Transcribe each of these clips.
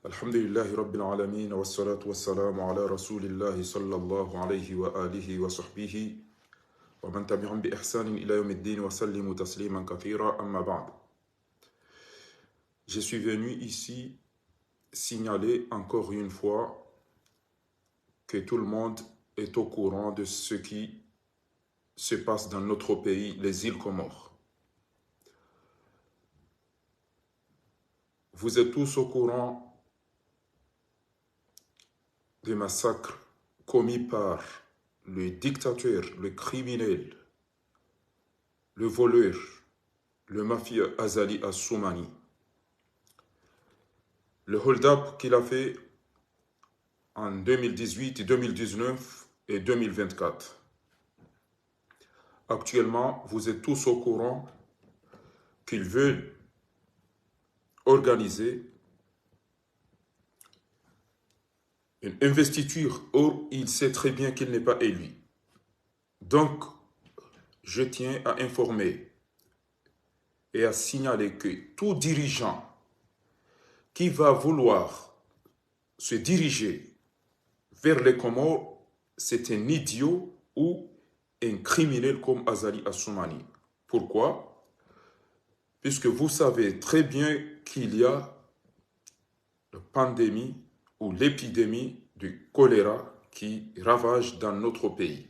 Alhamdulillahi Rabbil Alamin wa salatu wa salamu ala Rasulillahi sallallahu alayhi wa alihi wa sahbihi wa man tabi'un bi ihsanin ila yawmiddin wa sallimu tasliman kathira amma ba'd. Je suis venu ici signaler encore une fois que tout le monde est au courant de ce qui se passe dans notre pays, les îles Comores. Vous êtes tous au courant des massacres commis par le dictateur, le criminel, le voleur, le mafieux Azali Assoumani. Le hold-up qu'il a fait en 2018, 2019 et 2024. Actuellement, vous êtes tous au courant qu'il veut organiser une investiture. Or, il sait très bien qu'il n'est pas élu. Donc, je tiens à informer et à signaler que tout dirigeant qui va vouloir se diriger vers les Comores, c'est un idiot ou un criminel comme Azali Assoumani. Pourquoi? Puisque vous savez très bien qu'il y a la pandémie ou l'épidémie du choléra qui ravage dans notre pays.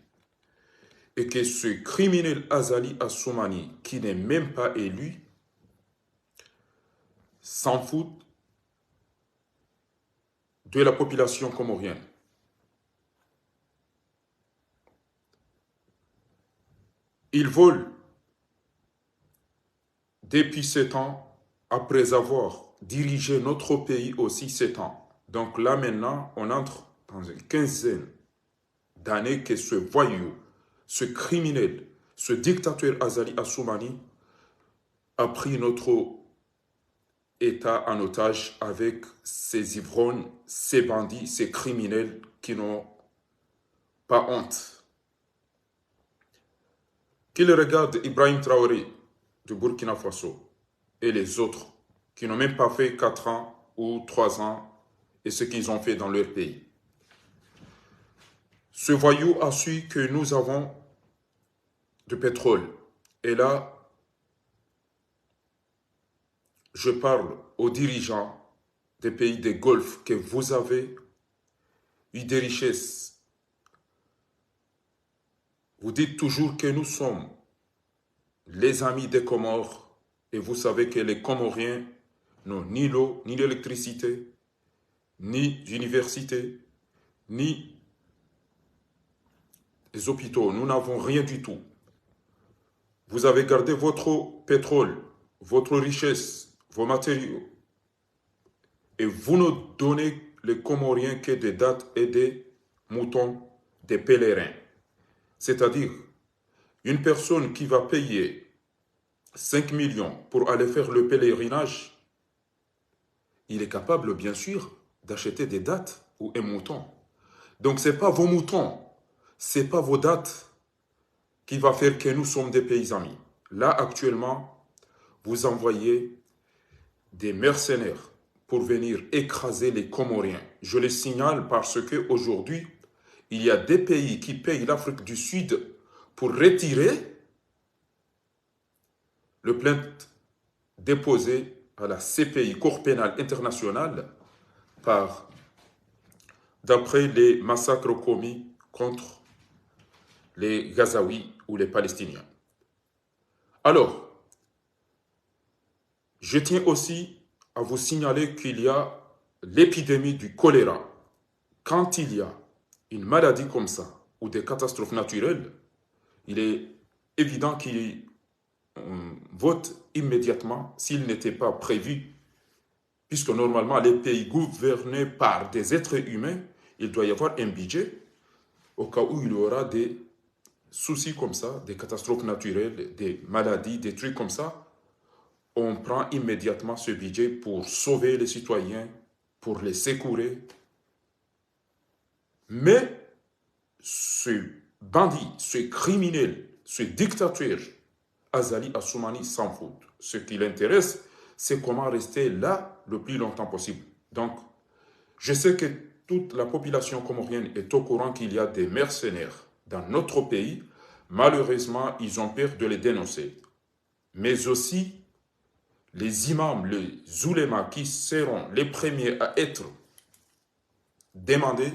Et que ce criminel Azali Assoumani, qui n'est même pas élu, s'en fout de la population comorienne. Il vole depuis 7 ans, après avoir dirigé notre pays aussi 7 ans. Donc là maintenant, on entre dans une quinzaine d'années que ce voyou, ce criminel, ce dictateur Azali Assoumani a pris notre État en otage avec ces ivrognes, ces bandits, ces criminels qui n'ont pas honte. Qu'il regarde Ibrahim Traoré du Burkina Faso et les autres qui n'ont même pas fait 4 ans ou 3 ans et ce qu'ils ont fait dans leur pays. Ce voyou a su que nous avons du pétrole. Et là, je parle aux dirigeants des pays des Golfe que vous avez eu des richesses. Vous dites toujours que nous sommes les amis des Comores et vous savez que les Comoriens n'ont ni l'eau, ni l'électricité, ni d'université, ni les hôpitaux. Nous n'avons rien du tout. Vous avez gardé votre pétrole, votre richesse, vos matériaux. Et vous ne donnez les Comoriens que des dattes et des moutons, des pèlerins. C'est-à-dire, une personne qui va payer 5 millions pour aller faire le pèlerinage, il est capable, bien sûr, d'acheter des dattes ou un mouton. Donc, ce n'est pas vos moutons, ce n'est pas vos dattes qui va faire que nous sommes des pays amis. Là, actuellement, vous envoyez des mercenaires pour venir écraser les Comoriens. Je les signale parce qu'aujourd'hui, il y a des pays qui payent l'Afrique du Sud pour retirer le plainte déposée à la CPI, Cour pénale internationale, d'après les massacres commis contre les Gazaouis ou les Palestiniens. Alors, je tiens aussi à vous signaler qu'il y a l'épidémie du choléra. Quand il y a une maladie comme ça, ou des catastrophes naturelles, il est évident qu'on vote immédiatement s'il n'était pas prévu, puisque normalement les pays gouvernés par des êtres humains, il doit y avoir un budget au cas où il y aura des soucis comme ça, des catastrophes naturelles, des maladies, des trucs comme ça. On prend immédiatement ce budget pour sauver les citoyens, pour les secourir. Mais ce bandit, ce criminel, ce dictateur, Azali Assoumani s'en fout. Ce qui l'intéresse, c'est comment rester là le plus longtemps possible. Donc, Je sais que toute la population comorienne est au courant qu'il y a des mercenaires dans notre pays. Malheureusement, ils ont peur de les dénoncer. Mais aussi, les imams, les oulémas qui seront les premiers à être demandés,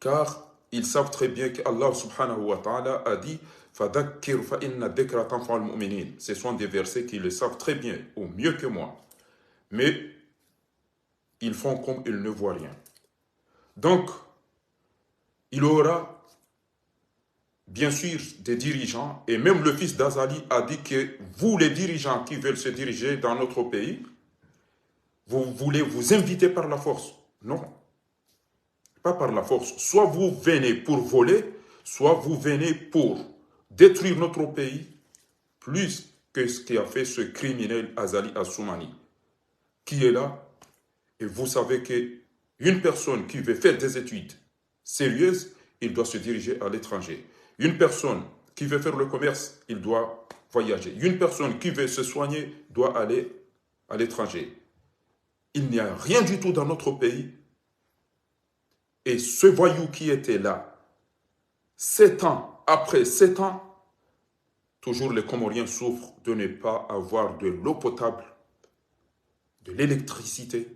car ils savent très bien qu'Allah subhanahu wa ta'ala a dit فَذَكِّرْ فَإِنَّ الذِّكْرَ تَنْفَعُ الْمُؤْمِنِينَ. Ce sont des versets qui le savent très bien, ou mieux que moi. Mais ils font comme ils ne voient rien. Donc, il aura bien sûr des dirigeants, et même le fils d'Azali a dit que vous, les dirigeants qui veulent se diriger dans notre pays, vous voulez vous inviter par la force. Non, pas par la force. Soit vous venez pour voler, soit vous venez pour détruire notre pays, plus que ce qu'a fait ce criminel Azali Assoumani, qui est là. Et vous savez qu'une personne qui veut faire des études sérieuses, il doit se diriger à l'étranger. Une personne qui veut faire le commerce, il doit voyager. Une personne qui veut se soigner doit aller à l'étranger. Il n'y a rien du tout dans notre pays. Et ce voyou qui était là, 7 ans, après 7 ans, toujours les Comoriens souffrent de ne pas avoir de l'eau potable, de l'électricité,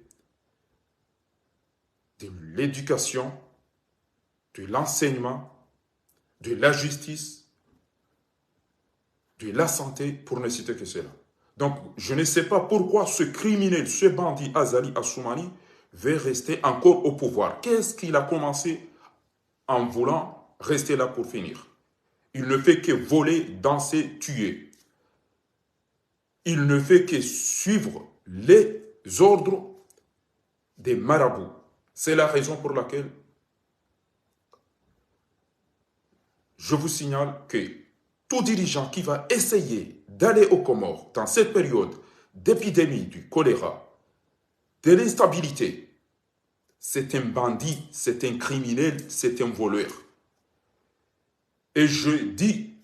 de l'éducation, de l'enseignement, de la justice, de la santé, pour ne citer que cela. Donc, je ne sais pas pourquoi ce criminel, ce bandit Azali Assoumani veut rester encore au pouvoir. Qu'est-ce qu'il a commencé en voulant rester là pour finir? Il ne fait que voler, danser, tuer. Il ne fait que suivre les ordres des marabouts. C'est la raison pour laquelle je vous signale que tout dirigeant qui va essayer d'aller aux Comores dans cette période d'épidémie du choléra, de l'instabilité, c'est un bandit, c'est un criminel, c'est un voleur. Et je dis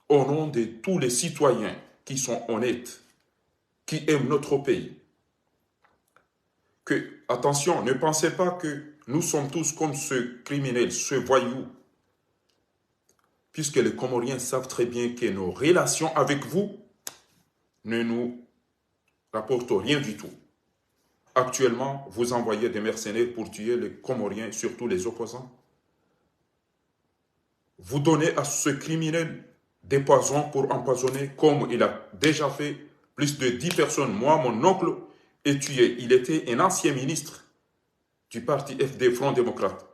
au nom de tous les citoyens qui sont honnêtes, qui aiment notre pays, que, attention, ne pensez pas que nous sommes tous comme ce criminel, ce voyou, puisque les Comoriens savent très bien que nos relations avec vous ne nous rapportent rien du tout. Actuellement, vous envoyez des mercenaires pour tuer les Comoriens, surtout les opposants. Vous donnez à ce criminel des poisons pour empoisonner, comme il a déjà fait plus de 10 personnes. Moi, mon oncle est tué. Il était un ancien ministre du parti FD, Front démocrate.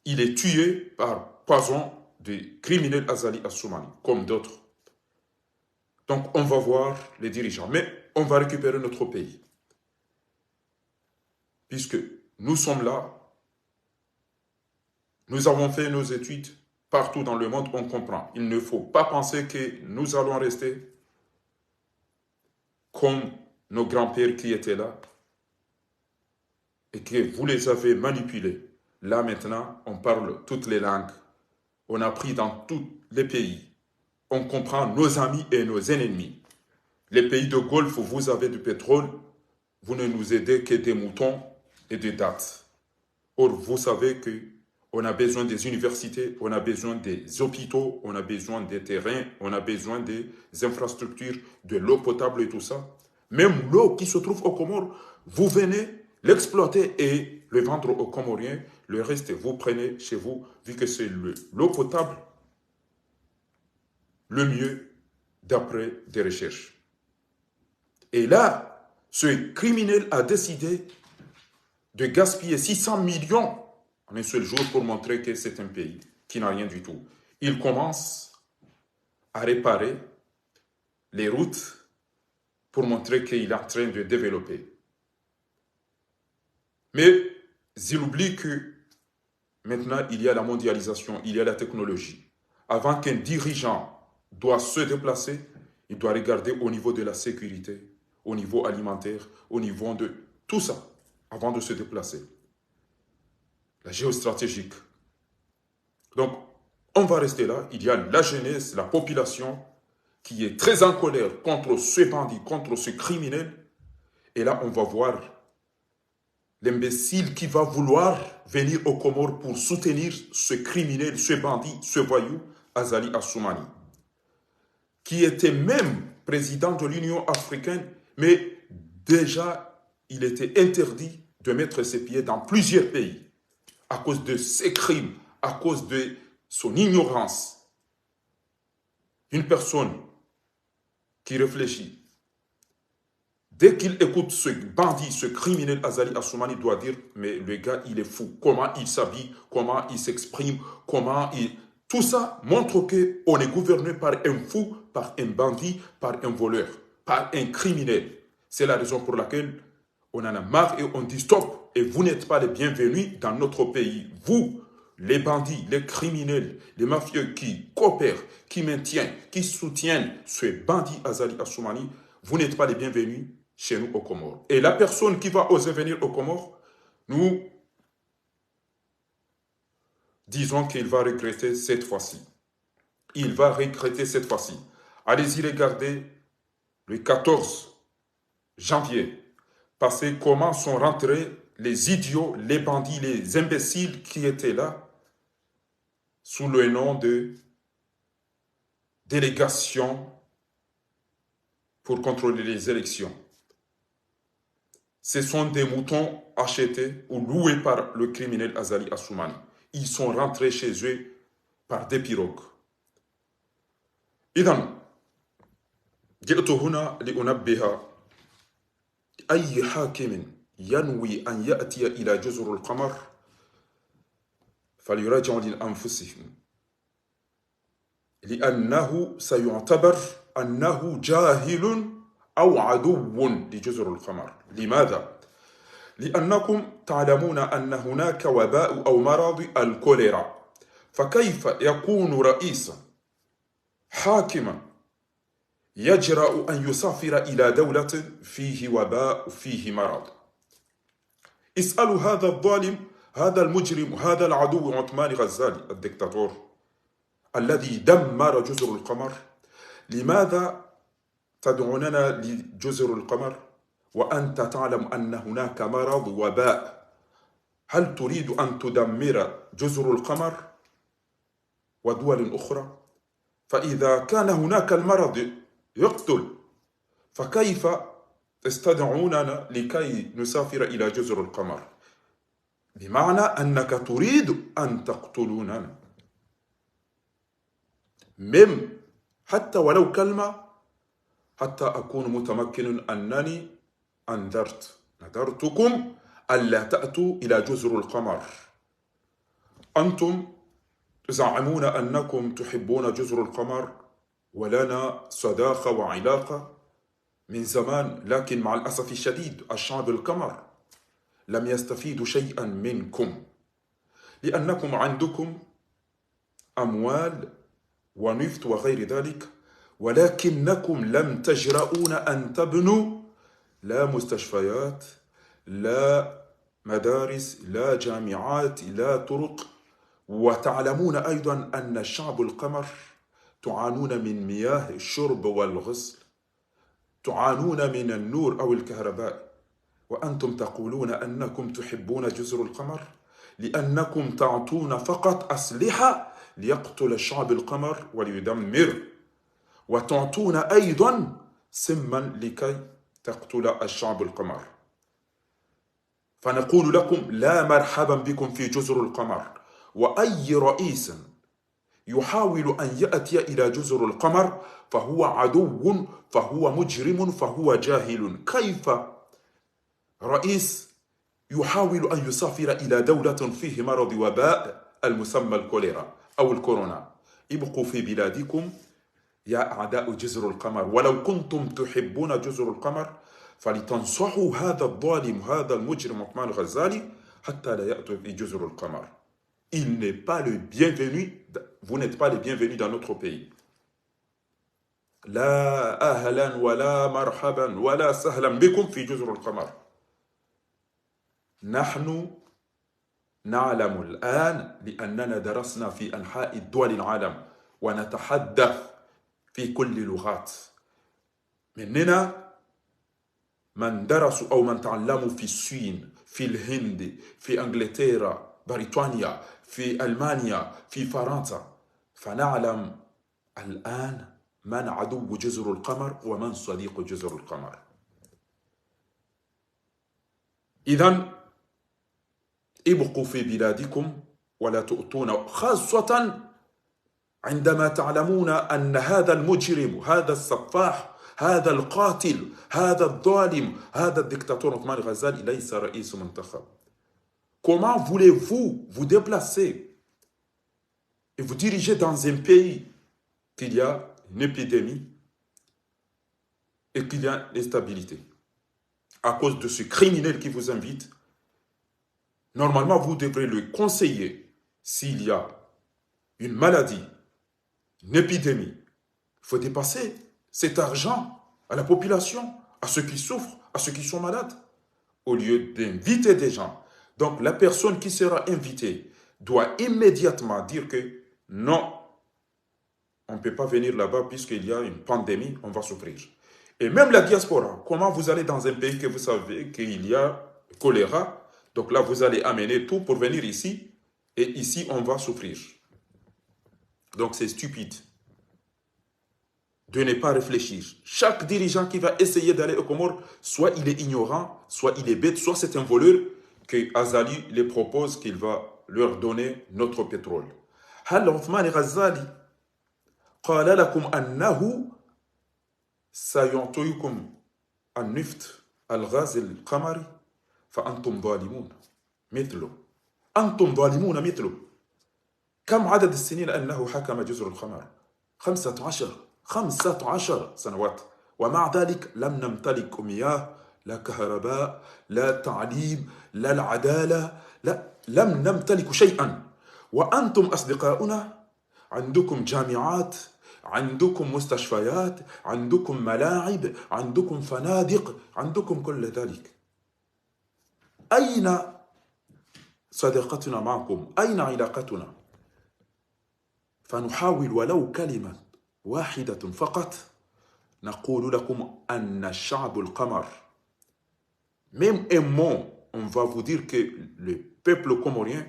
Il est tué par poison du criminel Azali Assoumani, comme d'autres. Donc, on va voir les dirigeants. Mais on va récupérer notre pays. Puisque nous sommes là, nous avons fait nos études partout dans le monde, on comprend. Il ne faut pas penser que nous allons rester comme nos grands-pères qui étaient là et que vous les avez manipulés. Là, maintenant, on parle toutes les langues. On a appris dans tous les pays. On comprend nos amis et nos ennemis. Les pays de Golfe où vous avez du pétrole, vous ne nous aidez que des moutons et des dattes. Or, vous savez qu'on a besoin des universités, on a besoin des hôpitaux, on a besoin des terrains, on a besoin des infrastructures, de l'eau potable et tout ça. Même l'eau qui se trouve aux Comores, vous venez l'exploiter et le vendre aux Comoriens. Le reste, vous prenez chez vous, vu que c'est l'eau potable le mieux d'après des recherches. Et là, ce criminel a décidé de gaspiller 600 millions en un seul jour pour montrer que c'est un pays qui n'a rien du tout. Il commence à réparer les routes pour montrer qu'il est en train de développer. Mais il oublie que maintenant, il y a la mondialisation, il y a la technologie. Avant qu'un dirigeant doit se déplacer, il doit regarder au niveau de la sécurité, au niveau alimentaire, au niveau de tout ça, avant de se déplacer. La géostratégique. Donc, on va rester là. Il y a la jeunesse, la population qui est très en colère contre ce bandit, contre ce criminel. Et là, on va voir l'imbécile qui va vouloir venir aux Comores pour soutenir ce criminel, ce bandit, ce voyou, Azali Assoumani, qui était même président de l'Union africaine, mais déjà, il était interdit de mettre ses pieds dans plusieurs pays à cause de ses crimes, à cause de son ignorance. Une personne qui réfléchit, dès qu'il écoute ce bandit, ce criminel Azali Assoumani, doit dire, mais le gars, il est fou. Comment il s'habille, comment il s'exprime, comment il... Tout ça montre qu'on est gouverné par un fou, par un bandit, par un voleur, par un criminel. C'est la raison pour laquelle on en a marre et on dit stop. Et vous n'êtes pas les bienvenus dans notre pays. Vous, les bandits, les criminels, les mafieux qui coopèrent, qui maintiennent, qui soutiennent ce bandit Azali Assoumani, vous n'êtes pas les bienvenus chez nous aux Comores. Et la personne qui va oser venir aux Comores, nous disons qu'il va regretter cette fois-ci. Il va regretter cette fois-ci. Allez-y regarder le 14 janvier, parce que comment sont rentrés les idiots, les bandits, les imbéciles qui étaient là, sous le nom de délégation pour contrôler les élections. Ce sont des moutons achetés ou loués par le criminel Azali Assoumani. Ils sont rentrés chez eux par des pirogues. إذن جئت هنا لأنبه أي حاكم ينوي أن يأتي إلى جزر القمر فليراجع لأنفسهم، لأنه سيعتبر أنه جاهل أو عدو لجزر القمر. لماذا؟ لأنكم تعلمون أن هناك وباء أو مرض الكوليرا، فكيف يكون رئيسا حاكما يجرأ أن يسافر إلى دولة فيه وباء فيه مرض؟ اسألوا هذا الظالم، هذا المجرم، هذا العدو عثمان غزالي الدكتاتور الذي دمر جزر القمر. لماذا تدعوننا لجزر القمر وأنت تعلم أن هناك مرض وباء؟ هل تريد أن تدمر جزر القمر ودول أخرى؟ فإذا كان هناك المرض يقتل، فكيف تستدعوننا لكي نسافر إلى جزر القمر؟ بمعنى أنك تريد أن تقتلوننا. حتى ولو كلمة، حتى أكون متمكن أنني نذرتكم ألا تأتوا إلى جزر القمر. أنتم تزعمون أنكم تحبون جزر القمر ولنا صداقة وعلاقة من زمان، لكن مع الأسف الشديد الشعب القمر لم يستفيدوا شيئا منكم، لأنكم عندكم أموال ونفط وغير ذلك، ولكنكم لم تجرؤون أن تبنوا لا مستشفيات، لا مدارس، لا جامعات، لا طرق. وتعلمون أيضا أن الشعب القمر تعانون من مياه الشرب والغسل، تعانون من النور أو الكهرباء، وأنتم تقولون أنكم تحبون جزر القمر لأنكم تعطون فقط أسلحة ليقتل الشعب القمر وليدمر، وتعطون أيضا سما لكي تقتل الشعب القمر. فنقول لكم لا مرحبا بكم في جزر القمر، وأي رئيس يحاول أن يأتي إلى جزر القمر فهو عدو، فهو مجرم، فهو جاهل. كيف رئيس يحاول أن يسافر إلى دولة فيه مرض وباء المسمى الكوليرا أو الكورونا؟ ابقوا في بلادكم يا أعداء جزر القمر، ولو كنتم تحبون جزر القمر فلتنصحوا هذا الظالم، هذا المجرم عثمان غزالي حتى لا يأتوا في جزر القمر. Il n'est pas le bienvenu, vous n'êtes pas les bienvenus dans notre pays. لا أهلا ولا مرحبا ولا سهلا بكم في جزر القمر. نحن نعلم الآن لأننا درسنا في أنحاء الدول العالم ونتحدث في كل اللغات. مننا من درسوا أو من تعلموا في الصين، في الهند، في إنجلترا، بريطانيا، في ألمانيا، في فرنسا، فنعلم الآن من عدو جزر القمر ومن صديق جزر القمر. إذن ابقوا في بلادكم ولا تؤتون، خاصة عندما تعلمون أن هذا المجرم، هذا السفاح، هذا القاتل، هذا الظالم، هذا الدكتاتور عثمان Ghazali ليس رئيس منتخب. Comment voulez-vous vous déplacer et vous diriger dans un pays qu'il y a une épidémie et qu'il y a une instabilité à cause de ce criminel qui vous invite? Normalement, vous devrez le conseiller s'il y a une maladie, une épidémie. Il faut dépasser cet argent à la population, à ceux qui souffrent, à ceux qui sont malades, au lieu d'inviter des gens. Donc, la personne qui sera invitée doit immédiatement dire que non, on ne peut pas venir là-bas puisqu'il y a une pandémie, on va souffrir. Et même la diaspora, comment vous allez dans un pays que vous savez qu'il y a choléra, donc là, vous allez amener tout pour venir ici, et ici, on va souffrir. Donc, c'est stupide de ne pas réfléchir. Chaque dirigeant qui va essayer d'aller au Comores, soit il est ignorant, soit il est bête, soit c'est un voleur que Azali les propose qu'il va leur donner notre pétrole. هل عثمان غزالي قال لكم أنه سيعطيكم النفط الغاز القمري؟ فأنتم ظالمون مثله، أنتم ظالمون مثله. كم عدد السنين أنه حكم جزر القمر؟ 15 سنوات، ومع ذلك لم نمتلك مياه، لا كهرباء، لا تعليم، لا العدالة، لا، لم نمتلك شيئا. وأنتم أصدقاؤنا عندكم جامعات، عندكم مستشفيات، عندكم ملاعب، عندكم فنادق، عندكم كل ذلك. أين صداقتنا معكم؟ أين علاقتنا؟ فنحاول ولو كلمة واحدة فقط نقول لكم أن الشعب القمر، même un mot, on va vous dire que le peuple comorien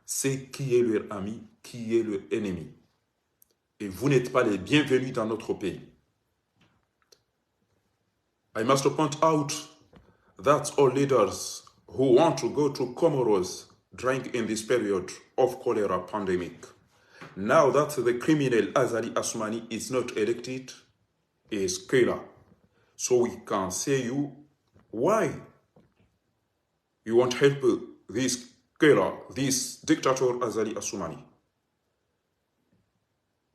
c'est qui est leur ami, qui est leur ennemi. Et vous n'êtes pas les bienvenus dans notre pays. I must point out that all leaders who want to go to Comoros during in this period of cholera pandemic, now that the criminal Azali Assoumani is not elected, is killer. So we can say you why you won't help this killer, this dictator Azali Assoumani.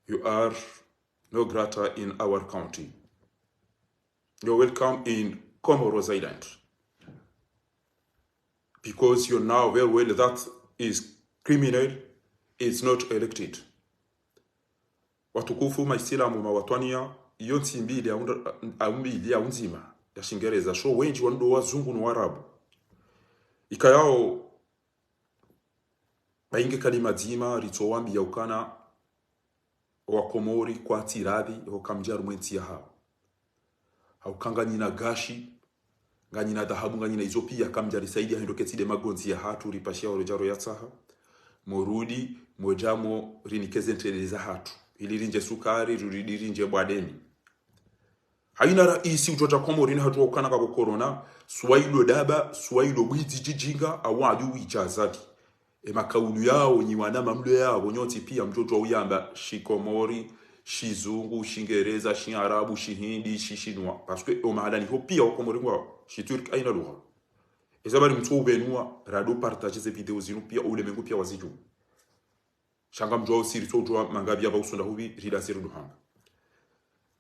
You are no grata in our country. You're welcome in Comoros Island. Because you know very well that is criminal, is not elected. Watukufu maisilamu mawatwania iyo ntsimbili ya unzima ya Shingereza sho wengi wando wazungu na Warabu ikayao bainge kalima dzima ritowambi ya ukana wa Komori kwa tiradi ho kamjaru mwenzi ya hao haukanga nyina gashi nganyina dhahabu nganyina Ethiopia kamjari saidi ya hindoketide magonzi ya hatu ripashia orojaro ya tsaha morudi mojamo rinikeze nteleza hatu ilirinje sukari ruridirinje bwadeni haina raisi utota Komori hatu ukana kwa corona swailo daba swailo bwizi jijinga awadu wijazadi makaulu yao nyiwana mlo yao nyoti pia mtoto uyamba shikomori shizungu shingereza shiarabu shihindi shishinwa parce que o mahala ni hopia o Komori ngwa shiturk aina lugha ezabari mtsobenwa rado partager ces vidéos zinu pia ule mengu pia waziju shanga mjwa usiri tsojwa mangabi aba usunda hubi rida siru duhanga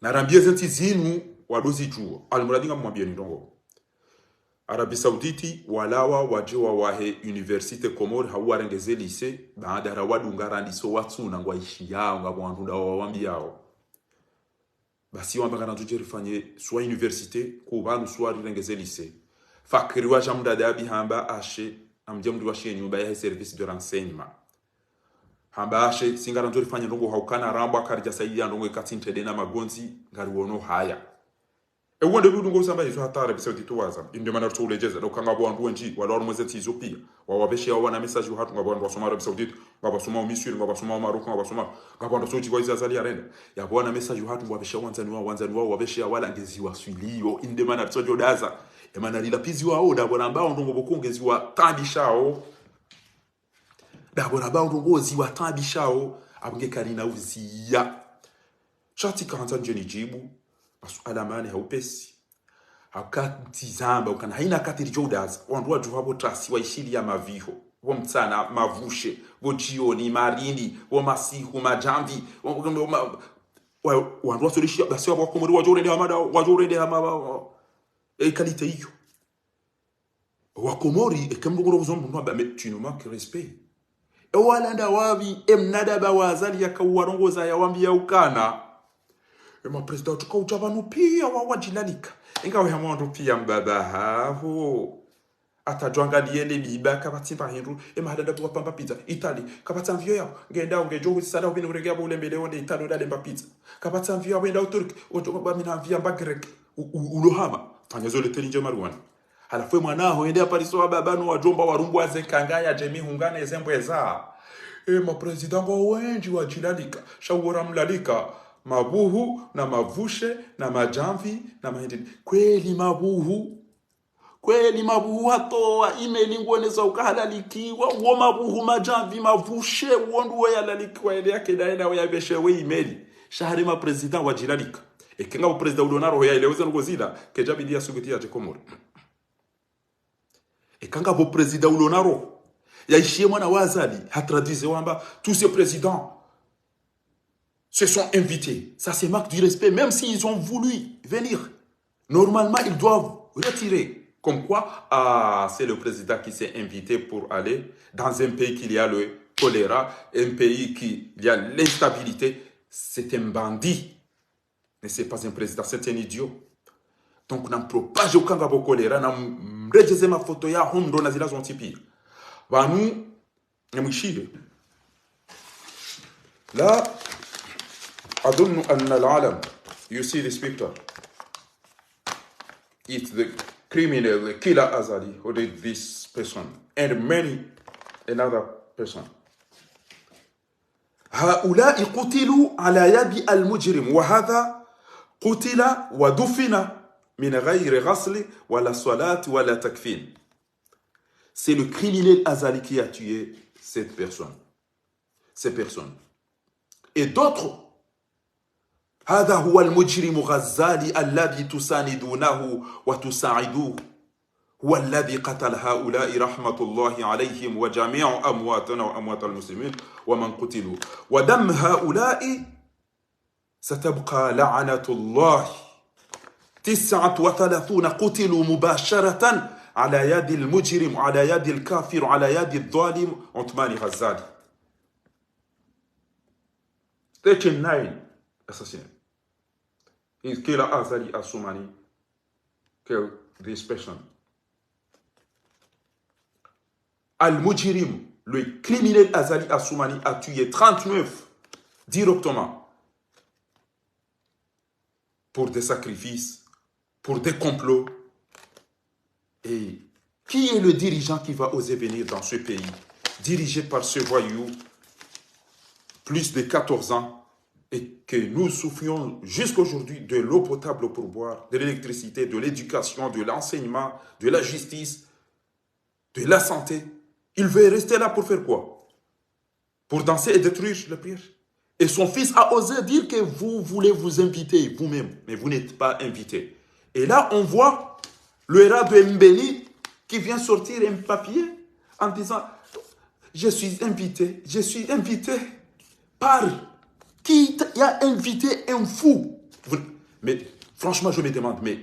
narambia zenti zinu wadozi juo almuradinga mwambia ni ndongo Arabie Saoudite walawa wajewa wahe universite Komori hawarengeze lycée baada rawadu ngarandiso watsuna ngwa ishi yao ngabwandunda wawambi yao basi wamba garantu rifanye soit université kubanu soit rengeze lycée fakiri wa jamda dabi hamba ashe amjamdu wa nyumba ya service de renseignement hamba ashe singarantu rifanye ndongo haukana ramba karja saidi ya ndongo ikatinte dena magonzi ngari wono haya E wonde bu dungo samba izo hatara bisa dituwaza inde manar tole jeza do kanga bo andu nji wala ormo zeti izopia wa wabeshe wana message hatu ngabo ndo soma Arabie Saoudite ngabo soma Misri ngabo soma Maroc ngabo soma ngabo ndo soji kwa izazali arenda ya bona message hatu ngabeshe wanzani wa wabeshe wala ngezi wa swilio inde manar tsojo daza e manar ila pizi wa oda bona mbao ndo ngobo kongezi wa tabishao da bona mbao ndo ngozi wa tabishao abunge karina uzia shati 40 jeni jibu masuala mane haupesi hakatizamba ukana haina katiri jodas wandu waju habo trasi wa ishili ya maviho wo mtsana mavushe wo jioni marini wo masihu majambi wandu wasolishi basi wabo komori wajorende hamada wajorende hamaba e kalite hiyo wakomori e kamgoro zombu no ba mais tu ne manques respect e walanda wabi emnada bawazali yakawarongoza yawambia ukana ema president tukauchavanu pia wawajilalika ingawa yamondu pia mbaba haho atajwanga diende biba kabatimba hindu ema hadanda kwa pamba pizza Italy kabatamvyo yao ngenda ungejo sada ubini uregea bole mbele onde Italy dale mba pizza kabatamvyo wenda uturk otoba mina vya mbagrek ulohama fanya zole telinje marwan hala fwe mwanaho ende apariso wa babanu wajomba warumbu azekangaya jemi hungana ezembweza ema president wenji wajilalika shawora mlalika mabuhu na mavushe na majamvi na mahindi kweli mabuhu hatoa email ngwoneza ukahalalikiwa wo mabuhu majamvi mavushe wondu yalalikiwa ile yake daenda yabeshe we email shahari ma president wa jilalika ekenga president udonaro ya ile wezana ngozila kejabidi ya sugiti ya Komori ekanga bo president udonaro yaishie mwana wazali hatraduise wamba tous ces présidents se sont invités. Ça, c'est marque du respect. Même s'ils ont voulu venir, normalement, ils doivent retirer. Comme quoi, c'est le président qui s'est invité pour aller dans un pays qui y a le choléra, un pays qui y a l'instabilité. C'est un bandit. Mais ce n'est pas un président, c'est un idiot. Donc, on n'a propagé aucun gabo choléra, on a rejezé ma photo, ya hum do nazila zon tipi. Bah, nous, là, أظن أن العالم, you see this picture, it's the criminal, the killer Azali who did this person and many another person. هؤلاء قتلوا على يد المجرم وهذا قتل ودفن من غير غسل ولا صلاة ولا تكفين. C'est le criminel Azali qui a tué cette personne, ces personnes. Et d'autres, هذا هو المجرم غزالي الذي تساندونه وتساعدوه هو الذي قتل هؤلاء رحمة الله عليهم وجميع أمواتنا وأموات المسلمين ومن قتلوا ودم هؤلاء ستبقى لعنة الله 39 قتلوا مباشرة على يد المجرم على يد الكافر على يد الظالم عثمان غزالي 39 assassinés. His killer Azali Assoumani killed this person. Al-Mujrim, le criminel Azali Assoumani, a tué 39 directement pour des sacrifices, pour des complots. Et qui est le dirigeant qui va oser venir dans ce pays, dirigé par ce voyou, plus de 14 ans, et que nous souffrions jusqu'aujourd'hui de l'eau potable pour boire, de l'électricité, de l'éducation, de l'enseignement, de la justice, de la santé. Il veut rester là pour faire quoi? Pour danser et détruire la prière. Et son fils a osé dire que vous voulez vous inviter vous-même, mais vous n'êtes pas invité. Et là, on voit le héros de Mbeli qui vient sortir un papier en disant « Je suis invité par... » Qui a invité un fou? Mais franchement, je me demande, mais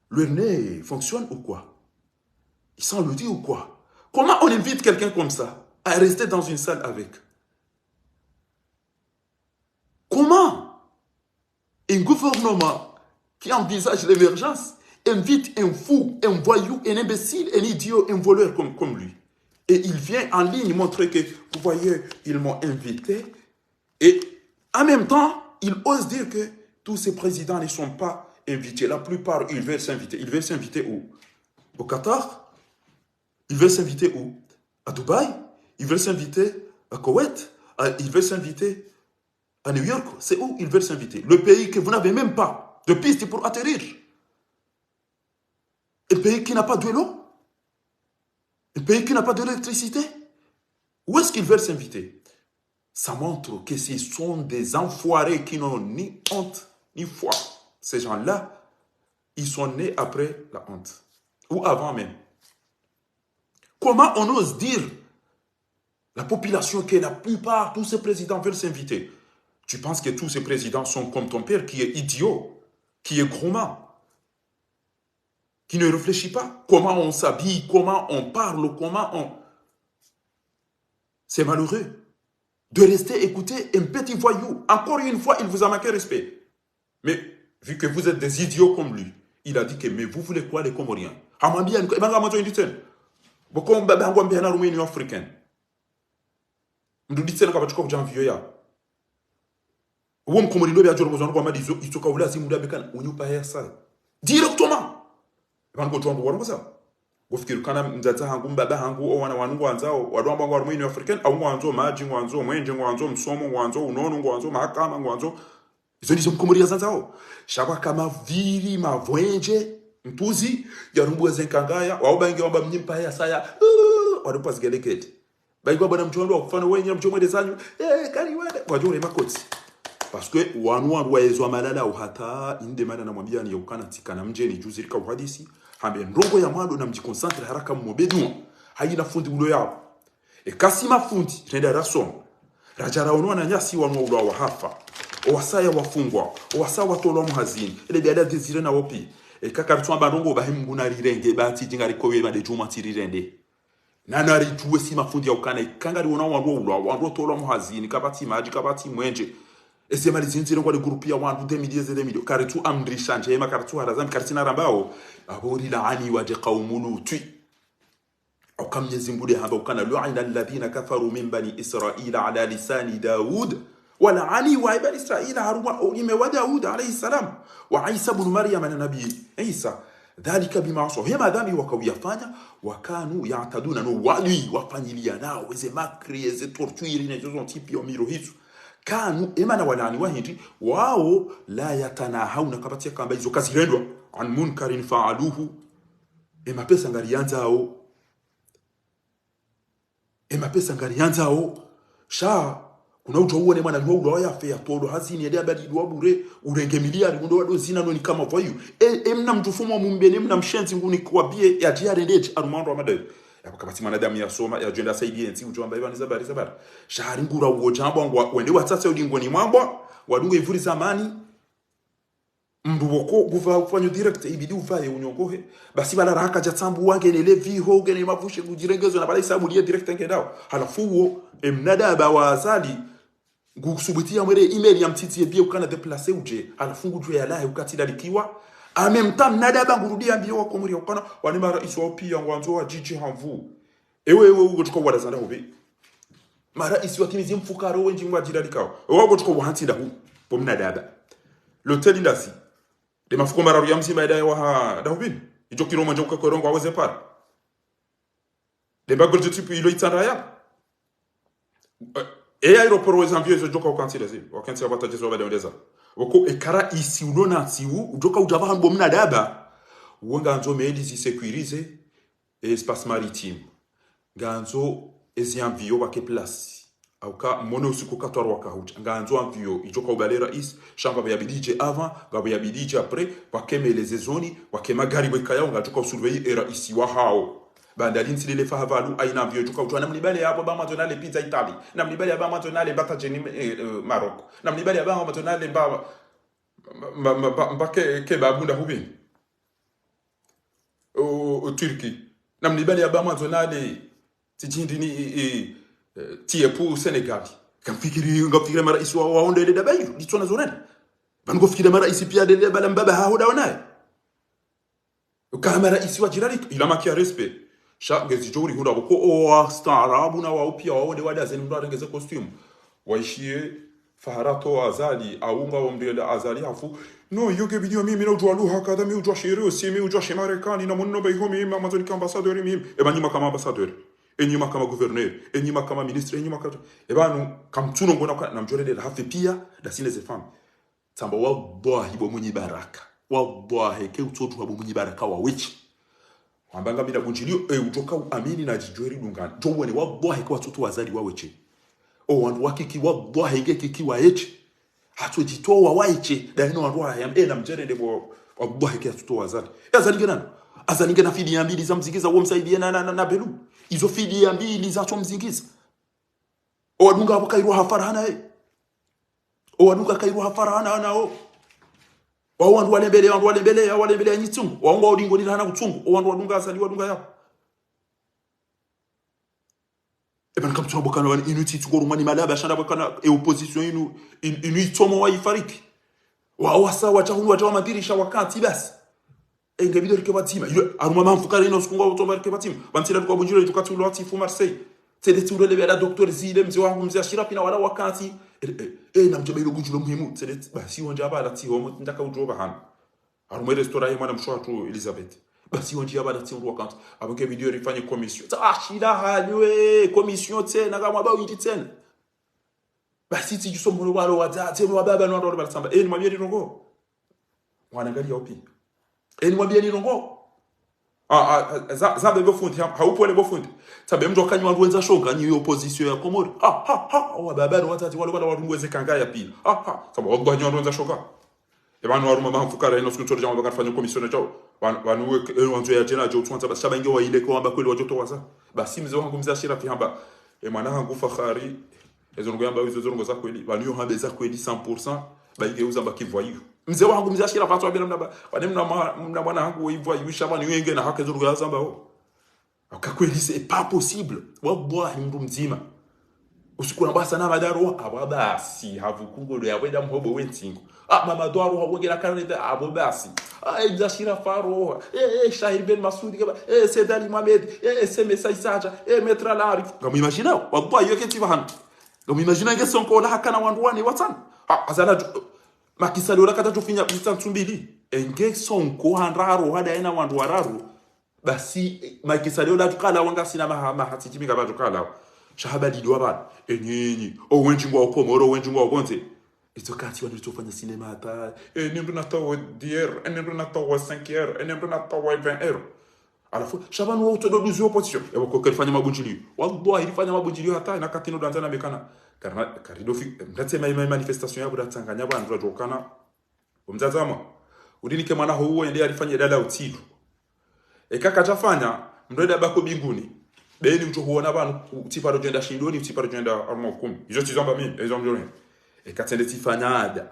le nez fonctionne ou quoi? Il s'en le dit ou quoi? Comment on invite quelqu'un comme ça à rester dans une salle avec? Comment un gouvernement qui envisage l'émergence invite un fou, un voyou, un imbécile, un idiot, un voleur comme lui? Et il vient en ligne montrer que, vous voyez, ils m'ont invité. Et en même temps, il ose dire que tous ces présidents ne sont pas inviter. La plupart, ils veulent s'inviter. Ils veulent s'inviter où? Au Qatar? Ils veulent s'inviter où? À Dubaï? Ils veulent s'inviter à Koweït? Ils veulent s'inviter à New York? C'est où ils veulent s'inviter? Le pays que vous n'avez même pas de piste pour atterrir. Un pays qui n'a pas de l'eau? Un pays qui n'a pas d'électricité? Où est-ce qu'ils veulent s'inviter? Ça montre que ce sont des enfoirés qui n'ont ni honte ni foi. Ces gens-là, ils sont nés après la honte. Ou avant même. Comment on ose dire la population que la plupart, tous ces présidents veulent s'inviter? Tu penses que tous ces présidents sont comme ton père qui est idiot, qui est gourmand, qui ne réfléchit pas? Comment on s'habille, comment on parle, comment on... C'est malheureux de rester écouter un petit voyou. Encore une fois, il vous a manqué respect. Mais vu que vous êtes des idiots comme lui, il a dit que, mais vous voulez quoi les Comoriens? Amambia, beaucoup de gens Roumanie africaine. Mduditse na kabachukua kujamvio ya. Uwo mkomorindo bya joro bozana kwa madizo itoka ulazi muda bekana unyupa ya sa. Directement. Bango twambo wano sa. Gofikiru kana mzaza hangu mbaba hangu o wana wanungu wanzao wadwamba ngo Roumanie africaine au ngwanzo maji ngwanzo mwenje ngwanzo msomo ngwanzo unono ngwanzo mahakama ngwanzo. Izo ndizo mkomoria zanzao. Shaba kama viri mavwenje mpuzi ya rumbu zenkangaya waubangi wamba mnyimpa ya saya. Wadupa zigelekete. Baigwa bana mchondo wa kufana wenye mchomwe desanyu kari wende wajore makoti parce que wanu waezwa malala au hata inde mana na mwambia ni yukana tikana mjeni juzi rika uhadisi hambe ndongo ya mwando na mjikonsantre haraka mmobedu haina fundi ulo yao kasima fundi renda rason rajara onwa na nyasi wanu ulo wa hafa owasaya wafungwa owasa watolo muhazini ile biada désiré na wopi kakartwa bandongo bahimu na rirenge bati jingari kowe made juma tirirende nanari tuwe si mafundi ya ukana kangari wana wandu tolo muhazini kabati maji kabati mwenje ese mali zinzire kwa grupu ya wandu demilio karitu amdrisha njema karitu harazam karitina rambao abori laani waje qaumulu tui au kam yezimbude hamba ukana lu'ina alladhina kafaru min bani israila ala lisani daud ولعاني وعباد إسرائيل هرم وداود عليه السلام وعيسى بن مريم النبي عيسى ذلك بما عصوا هما ذامي وكويفanya wakanu yataduna no wali wafanyilia nao weze makri weze torture na jozo tipi ya miro hizo kanu emana walani wahindi wao la yatanahauna kabatia kamba hizo kazi rendwa an munkarin faaluhu emapesa ngarianzao sha kuna ujo uone mwana ni wao ya fe ya todo hazini ya bali dwa bure urenge miliari ndo wado zina no ni kama kwa hiyo mna mtufumo mumbene mna mshenzi nguni kwa bie ya diare ndeti arumando amadai yakabati mana damu ya soma ya jenda saidie nti ujo ambaye bani zabari shahari ngura uo jambo ngo wende watsatse udingo ni mwambo wadunga ivuri zamani mboko guva ufanyo direct ibidi uvaye unyongohe basi bala raka jatsambu wange ne levi ho gene mavushe kujirengezo na bala isabu lie direct ngedao halafu uo mnada ba wazali ngusubutia mwere email ya mtiti ebie ukana deplacer uje alafungu jwe yalahe ukatida likiwa amemta mnada bangurudia mbio wako muri ukana wanima rais wa pia ngwanzo wa jiji hamvu ewe ugotuko wadazanda hobe mara isi wakimizi mfukaro wenji mwajira likao ewe ugotuko wahantinda hu pomnada ba l'hôtel indasi de mafuko mara ya mzima ida wa dahubin ijokiro manje ukakorongo aweze para de bagol de type ilo itandaya aeroport wezambio izo joka ukansira zi wakansi abata jezo badondeza wako ekara isi unona tsiu ujoka ujava mbo mnadaba wonganzo meli zi sécuriser espace maritime ganzo eziambio wake place auka mono usiku katwaro wakahuta nganzo amvio ijoka ubalera is shamba ya bidije avant gabo ya bidije après wakeme les zoni wakema gari wekaya ngajoka usurveiller era isi wa hao bandali nsile fahavalu aina vyo tuka utwana mlibale hapo ba matonale pizza Italy na mlibale ba matonale bata jeni Maroc na mlibale ba matonale ba kebabunda hubini o Turki na mlibale ba matonale tijindi ni tiepu Senegal ngafikiri mara iswa waonde de dabayu ditona zonana bangofikiri mara isi pia de bala mbaba haoda onaye kamera iswa jirali ila makia respect shagezi jori hunda boko o starabu na wao pia waonde wadaze ndo atengeze costume waishie faharato azali aunga omdele azali afu no yoge video mimi na ujwa luha kada mi ujwa shiri osi mi ujwa shemarekani na munno bai homi mi amazoni ka ambassadeur mi e banyima kama ambassadeur enyima kama gouverneur enyima kama ministre enyima kama e banu kamtuno ngona na mjore de hafe pia da sine ze femme tamba wallahi bo munyi baraka wallahi ke utotu bo munyi baraka wa wichi wambanga mina bunjilio utoka amini na jijweri dungana jowone wallahi kwa watoto wazali wa wichi o wandu wakiki wallahi ngeke wa echi hatu jitoa wa waiche daino wandu ya na mjere debo wallahi ke watoto wazali azalinge na fidi ya mbili za mzingiza uo msaidie na belu izo fidi ya mbili za mzingiza o wadunga wakairu hafarana o wadunga kairu hafarana nao wa wandu walembele nyitsungu wa wangu odingo nilana kutsungu o wandu wadunga asali wadunga yao eba nkamtuna bokana wani inuti tugorumani malaba shanda bokana opposition inu itomo wa ifariki wa wasa wachahunu wachawa madirisha wakati basi engebido rikebatima aruma mamfukara ino sikunga utomba rikebatima bantila kwa bunjiro tukatulo atifu Marseille tede turele bela docteur zile mzee wangu mzee ashirapi na wala wakati na mjabelo bunjiro muhimu tede basi wonja bala ti homo ndaka ujoba hana aruma restaurant yema na mshwatu Elizabeth basi wonja bala ti wakati abonke video rifanye commission shida halwe commission tena kama ba witi tena basi ti jusomo walo watate wa baba no ndo bala ni mabiri rongo wanaangalia upi ni mwambie rongo zabe bofundi haupole bofundi sabe mtu akanywa ruenza shoga ni opposition ya Komori wa baba no watati wale warungweze kangaya pili sabe wadanywa ruenza shoga ebanu waruma mahfukara ino siku jamaa bakafanya commission chao wanu wanzo ya tena jo tuanza basi shabange wa ile kwa kweli wajoto waza basi mzee wangu mzee ashira hamba mwana wangu fakhari ezo ngamba hizo zongo za kweli wanu hambe za kweli 100% baigeuza bakivoyu mzee wangu mzee ashira fatwa bila mna bwana wangu wivoyu shaba ni wenge na haka zongo za mbao akakweli c'est pas possible wallahi mtu mzima usikuna basa na madaro ababasi havukungo ya wenda mhobo wentingo mama doaro hawogera kanida abobasi mzashira faro Shahir Ben Masudi kaba Sedali Mohamed seme saisaja metra la arif kama imagina wallahi yoke tibahan kama imagina que son ko la hakana wandu wani watan azana makisalo la kata tufinya bitantsumbili enge son ko hanraro hada ina wandu wararu basi makisalo la tukala wanga sina mahatiti mikaba tukala shahaba lidwa bana enyinyi wenji ngwa Komoro wenji ngwa bonte itokati wanu tofanya cinema hata nimdu natawa dier nimdu natawa 5h nimdu natawa 20h alafu shabanu wa utododuzi opposition yako kalifanya mabunjilio wallahi ilifanya mabunjilio hata na katino danzana mekana karidofi mtasema manifestation yabo datanganya bantu rajokana umzazama udinike mwana huo ndiye alifanya dala utidu ekaka tafanya mdoda bako binguni beni mtu huona bana utiparo jenda shindoni utiparo jenda armo 10 hizo tizamba mimi hizo mjoni ekatende tifanyada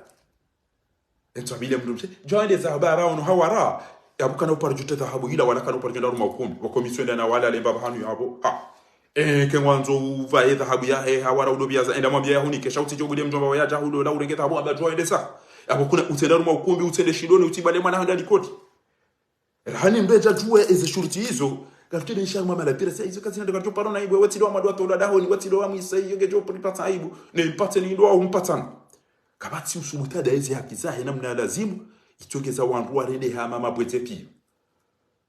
entwabile mndu joinde za habara ono hawara yabukana uparo jute dhahabu ila wala kana uparo jenda armo 10 wa commission na wala lemba bahanu yabo kengwanzo uva dhahabu ya hawara udobiaza enda mwambia yahuni kesha utijogule mjomba wa yaja hulo la urenge dhahabu aba joinde sa yabukuna utenda armo 10 utende shindoni utibale mwana handa likoti rahani mbeja juwe eze shurti hizo galtene ishama mala pira sai zokati ndo kanto parona ibo wetilo amadu atola daho ni wetilo amisa yoge jo pripata aibu ne mpate ni ndo umpatana kabati usumuta daezi hakizahe namna lazimu itokeza wandu warende hama mabwete pia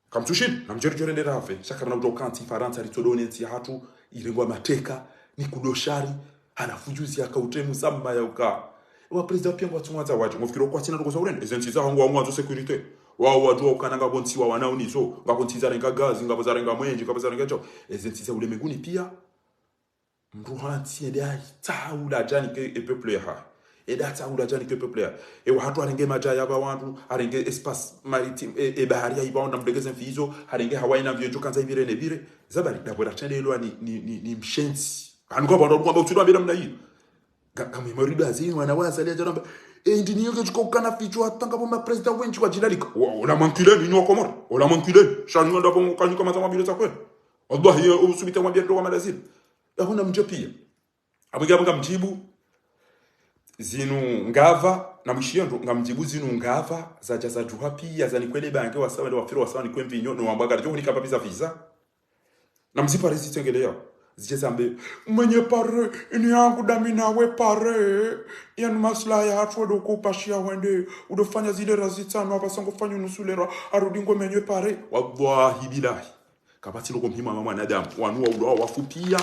kamtushin namjerjere ndera hafe shakana ndo kanti faranta litodone nti hatu ilengwa mateka ni kudoshari hanafujuzi akautemu samba ya uka wa president pia watu mwanza waje mfikiro kwa tina ndo kwa urende ezenti za hangu wa mwanzo security wao wajua ukananga bonti wa wanao nizo ngakontiza renga gazi ngabo za renga mwenji ngabo za renga cho ezentiza ulemeguni pia mruhanti enda taula jani ke peuple ha eda taula jani ke peuple wa hatu arenge majaya ba wandu arenge espace maritime bahari ibonda mdegeze mfizo arenge hawaii na vyo kanza ibire ne bire zabari dabora chendelo ni mshenzi anuko bondo kwamba utudwa bila mna hii kama morido azini wanawaza leo jamba ndini yoke chukokana ficho atanga bomba president wenchi kwa jilalika wala mankileni ni wakomora wala mankileni shanyo ndapo kanyuka mazama bila takwe wallahi usubita mwambia ndo kama lazima yahona mjopia abigabanga mjibu zinu ngava na mshio ndo ngamjibu zinu ngava za jaza juha pia za nikwele bange wasawa ndo wafiro wasawa ni kwemvinyo no wambaga ryo ni kabisa visa na mzipa resistengele yao zichezambe mwenye pare ini yangu dami nawe pare yan maslahi hatwe do kupashia wende udofanya zile razitano abasango fanya nusulera arudingo menye pare wallahi bilahi kabati loko mhima mama nadamu wanua ulo wafupia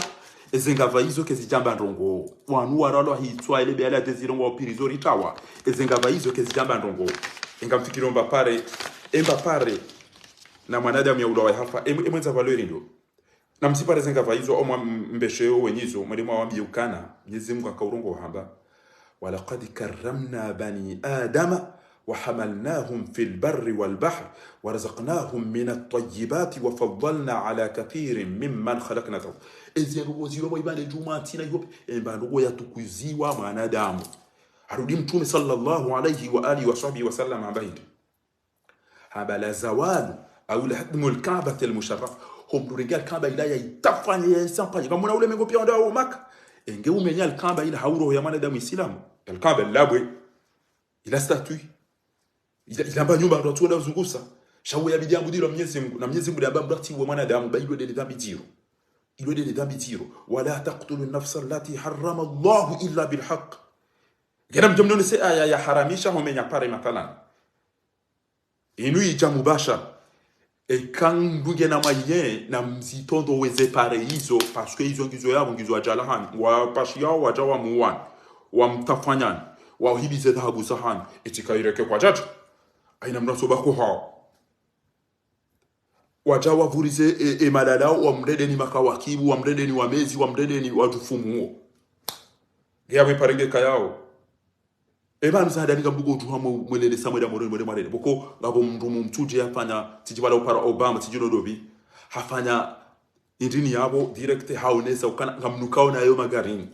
ezengava hizo kezijamba ndongo wanua ralo hitwa ile bela dezirongo pirizori tawa ezengava hizo kezijamba ndongo engamfikiro mbapare embapare na mwanadamu ya ulo hafa emwenza valori ndo na msipare zengava hizo omwa mbesheo wenyizo mwalimu awambie ukana Mwenyezi Mungu akaurongo hamba walaqad karramna bani adama وحملناهم في البر والبحر ورزقناهم من الطيبات وفضلنا على كثير ممن خلقنا تفضيلا ezero ziwa moibane jumati na yope embando ya tukuziwa mwanadamu arudi mtume sallallahu alayhi wa alihi wa sahbihi wasallam ambaye habala zawal au lahadmu alkaaba almusharraf hum duringal kaaba ila ya itafanya sampanye kama una ule mengo pia ndio maka enge umenya alkaaba ila hauro ya mwanadamu islamu alkaaba labwe ila statue ilamba nyumba ndo tuona uzungusa shawe ya bidiangu dilo Mwenyezi Mungu na Mwenyezi Mungu amba mrati wa mwanadamu bailo de dhambi tiro ilo de dhambi tiro wala taqtulu an-nafsa allati harrama Allah illa bil haqq gena mjomno ni aya ya haramisha homenya pare mathalan inui jamubasha e kanduge na maye na mzitondo weze pare hizo parce que hizo ngizo yabo ngizo ajalahan wa pashia wa jawa muwan wa mtafanyani wa hibize dhahabu sahan itikaireke kwa jaji aina mnasoba ko hao wajawa vurize malala wa mrede ni makawakibu wa mrede ni wamezi wa mrede ni watufumu yawe parenge kayao banu zada ninga mbugo tuhamwe mwelele samweda mwele boko ngabo mndumu mtuje yafanya tijibala upara Obama tijino dobi hafanya indini yabo direct haonesa ukana ngamnukao na yo magarini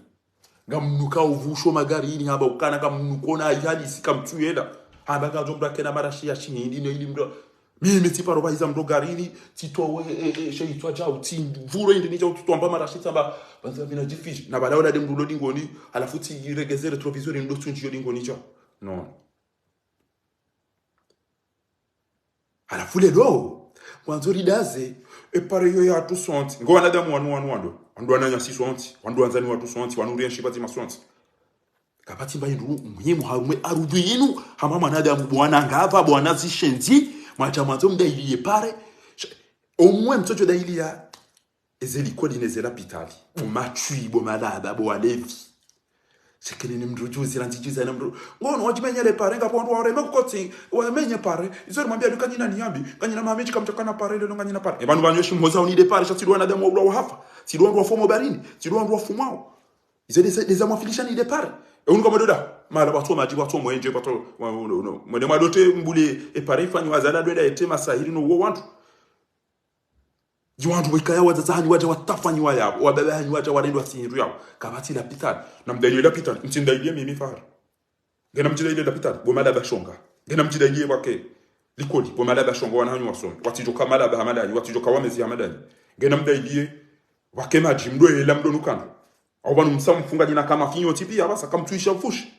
ngamnukao vusho magarini haba ukana ngamnukona hali sikamtuyenda haba ngajomba kena marashi ya chini indino ili mdo mimi tiparo baiza mdo garini titowe sheitwa jao timvuro indini jao tutomba marashi tamba banza bina jifish na bala ona demdulo dingoni alafu tiregezere trovisor ndo tunjio dingoni jao non alafu lelo wanzori daze pare yo ya tu sonti ngo wanadamu wanu ando ananya si sonti ando anzani watu sonti wanu rien shibati masonti kapati mbayindu mwenye harumwe arudwinu hamama nadamu bwana ngava bwana zishenzi mwachamanzo mdailiye pare omwe mtoto dailia ezeli kodi nezela pitali matui bo malada bo alevi sekene ni mrujuzi ranzijuza na mru ngono wajimenya le pare ngapo ndo warema kukoti wamenye pare izo mwambia dukanyina niyambi kanyina mamechi kamtokana pare lelo nganyina pare ebanu banyoshi mhoza unide pare shatirwa na damu wa hafa tirwa ndo fomo barini tirwa ndo fumao izo des amwafilisha ni de pare unko mododa mala watu maji watu mwenje watu mwene madote mbule pare fanyi wazala doda etema sahiri no wo wantu jiwantu wikaya wazazahani waja watafanyi wa yabo wababahani waja warendwa sinru yabo kabati la pitani na mdaile la pitani mtindailie mimi fahari gena mtindailie la pitani bomala bashonga gena mtindailie wake likoli bomala bashonga wanahanyu wasomi watijoka mala bahamadani watijoka wamezi hamadani gena mdailie wake maji mdoe la mdonu kando au banu msamu mfunga jina kama finyo tipia basa kamtuisha mfushi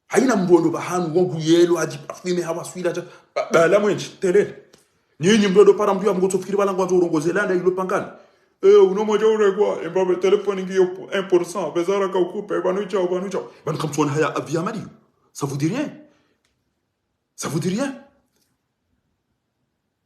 haina mdondo bahanu wangu yelo ajipafime hawa swila bala mwenji telele nyinyi mdodo para mtu amgoto fikiri bala ngwanzo urongozelanda ilo pangana unomoja uregwa embabe telefoni ngiyo 1% bezara ka ukupe banucha banu kamtona haya avia mali ça vous dit rien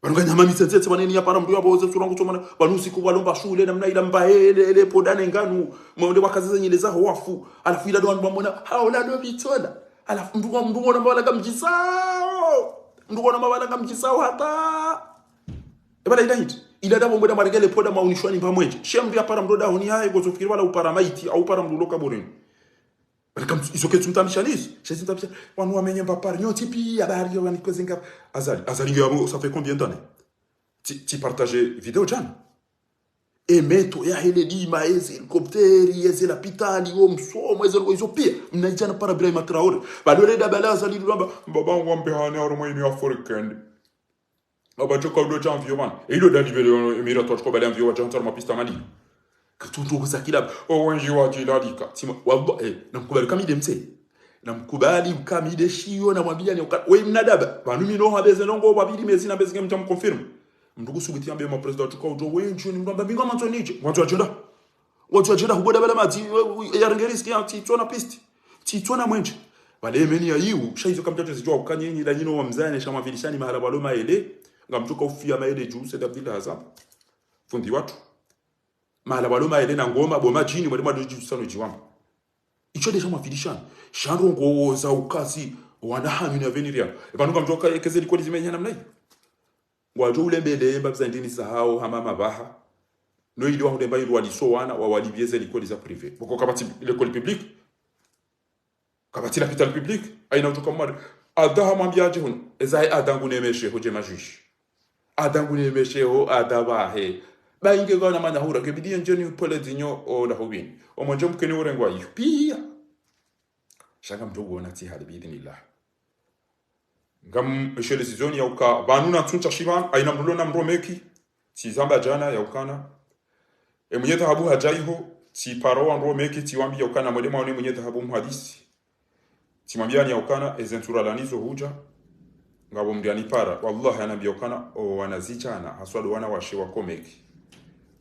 banu kanyama mitsetse baneni ya para mtu yaboze surango tsomana banu siku balomba shule namna ila mbahele podane nganu mwende wakaziza nyeleza hofu alafu ila ndo mbona haola ndo bitola alafu ndungo na mbala kamjisao ndukona mabala kamjisao hata ebala ila hit ila dabo mwenda marigele poda maunishwani pamweje shembi apara mdoda honi haye gozofikiri wala upara maiti au para mduloka boreni balkam isoke tumtamishalize shezintabisha wanu wamenye mbapara nyoti pi abari yo wanikozenga azali ngabo ça fait combien d'années ti partager vidéo jana emeto ya hele lima ezi helicopteri ezi la pitali wo msomo ezi ngo izopia mnajana para Ibrahim Traore badole da balaza lilamba baba ngombe hane armo ini africaine abachoka ndo champion man ilo dalivele emirato chko bale envio wa chantar ma pista mali katuto kuzakila wenji wa jilalika sima wallahi namkubali kama idemse namkubali mkamide shio na mwambia ni wewe mnadaba banu mino habeze nongo babili mezi na bezenge mtam confirm mndugu subitia mbe ma president tukao jo wenjo ni mramba binga manzo nije watu ajenda kuboda bala mati ya rengeriski anti tona pisti ti tona mwenje wale meni ya yiu shaizo kamtato zijua ukanyeni la nyino wa mzane shama vilishani mahala baloma ele ngamtuka ufia maele juu seda bila hazam fundi watu mahala baloma ele na ngoma boma jini mwale mwadu jisano jiwamba icho de shama vilishani shanrongo za ukasi wanahanyu na veniria evanuka mtoka ekeze likodi zimenyana mnai wajo ulembele babza ndini sahao hama mabaha no ili wa ndemba ili waliso wana wa walibieze likodi za privé boko kabati l'école publique kabati l'hôpital public aina utoka mwari adaha mwambiaje hono ezai adangu nemeshe hoje majushi adangu nemeshe ho adabahe bainge gona manahura kebidi njoni pole dinyo o la hobin o monje mkeni urengwa yupia shaka mdogo ona ti hali bidinillah ngam meshele sizoni ya uka banuna tuncha shivan aina mlona mromeki ti zamba jana ya ukana mwenyeta habu hajaiho ti paro mromeki ti wambi ya ukana mwema one mwenyeta habu muhadisi timwambia ni ukana ezentura lanizo huja ngabo mdiani para wallahi anambia ukana o wanazijana haswado wana washe wa komeki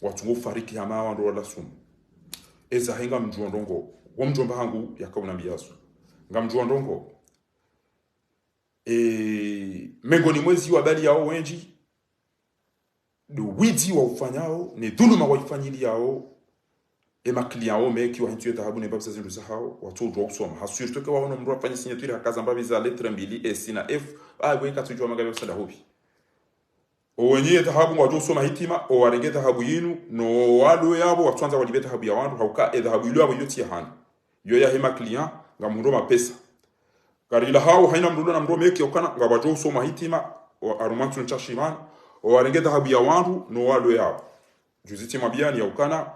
watu fariki hama wando wala sumu eza henga mjuondongo wa mjomba hangu yakaunambia asu ngamjuondongo mengoni mwezi wa bali yao wenji do widi wa ufanyao ni dhuluma wa ifanyili yao ema client o meki wa hintu tahabu ne babza zindu zahao watu ujwa kusoma surtout que waona mru afanye signature hakaza mbabi za lettre mbili S na F gwe katujwa magabe sada hobi o wenye tahabu wajwa kusoma hitima o warenge tahabu yinu no walo yabo watwanza walibeta tahabu ya wandu hauka tahabu yilo abo yoti hana yo ya hema client ngamundo mapesa karila hao haina mrudo na mro meki okana ngabajwa kusoma hitima o arumantu nchashiman o warenge tahabu ya wandu no walo yabo juziti mabiani ya ukana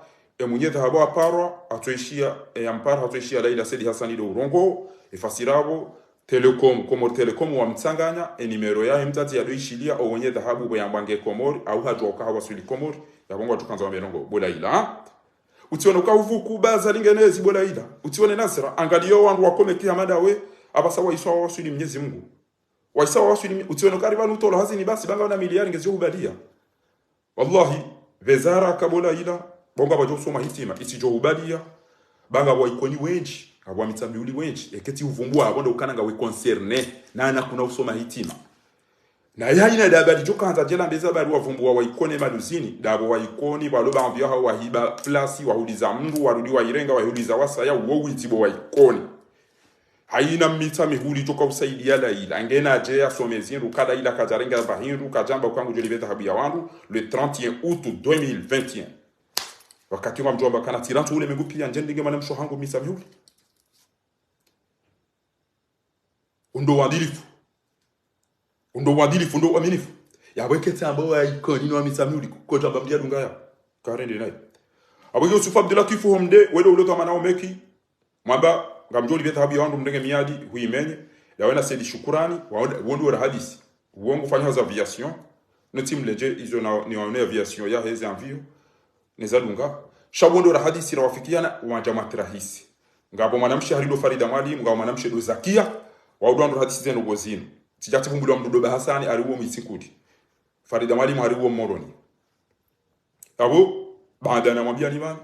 mwenye dhahabu apara atoishia ampara atoishia Laila Sedi Hasani do Urongo efasirabo Telecom wa mtsanganya numero ya mtati ya doishilia o mwenye dhahabu bo yambange Komori au hajwa ukaha wasuli Komori ya bongo tukanza wa merongo Bolaila utione ukavuku baza lingenezi Bolaila utione Nasra angalio wandu wakome kiamada we abasawa iswa wasuli Mwenyezi Mungu waisawa wasuli utione kariba nutolo hazini basi banga na miliari ngezio hubalia wallahi vezara kabolaila bonga bajo soma hitima isijo ubadia banga waikoni wenji abwa mitambiuli wenji eketi uvumbua abonda ukana nga we concerne na kuna usoma hitima na yaina dabali joka hanza jela mbeza bali wavumbua waikone maluzini dabo waikoni baloba ambia hao wahiba plasi wahuliza mndu warudi wairenga wahuliza wasaya wowitibo waikoni haina mita mihuli joka usaidia Laila angena je asomezin rukada ila kajarenga bahinru kajamba kwangu jolibeta habu ya wandu le 31 août 2021 wakati wa mjomba kana tirantu ule mengu pia njendinge mwana msho hangu misa miuli undo wadilifu undo waminifu ya weke tambo wa ikoni no misa miuli ko jamba mdia dunga ya karende nayo abwe Yusuf Abdulatif homde wedo uloto manao meki mwamba ngamjoli beta habi wandu mndenge miadi huimenye ya wena sedi shukurani wondo wa hadisi uongo fanya za aviation no team leje izo na ni wa aviation ya heze envio nezalunga shabondo ra hadisi rawafikiana wanja matrahisi ngabo mwanamshi harido Farida Mwalimu ngabo mwanamshi do Zakia waudando hadisi zeno gozino tijata fungulo mdudo Hasani ariwo misikudi Farida Mwalimu ariwo moroni abo baada na mwambia ni bana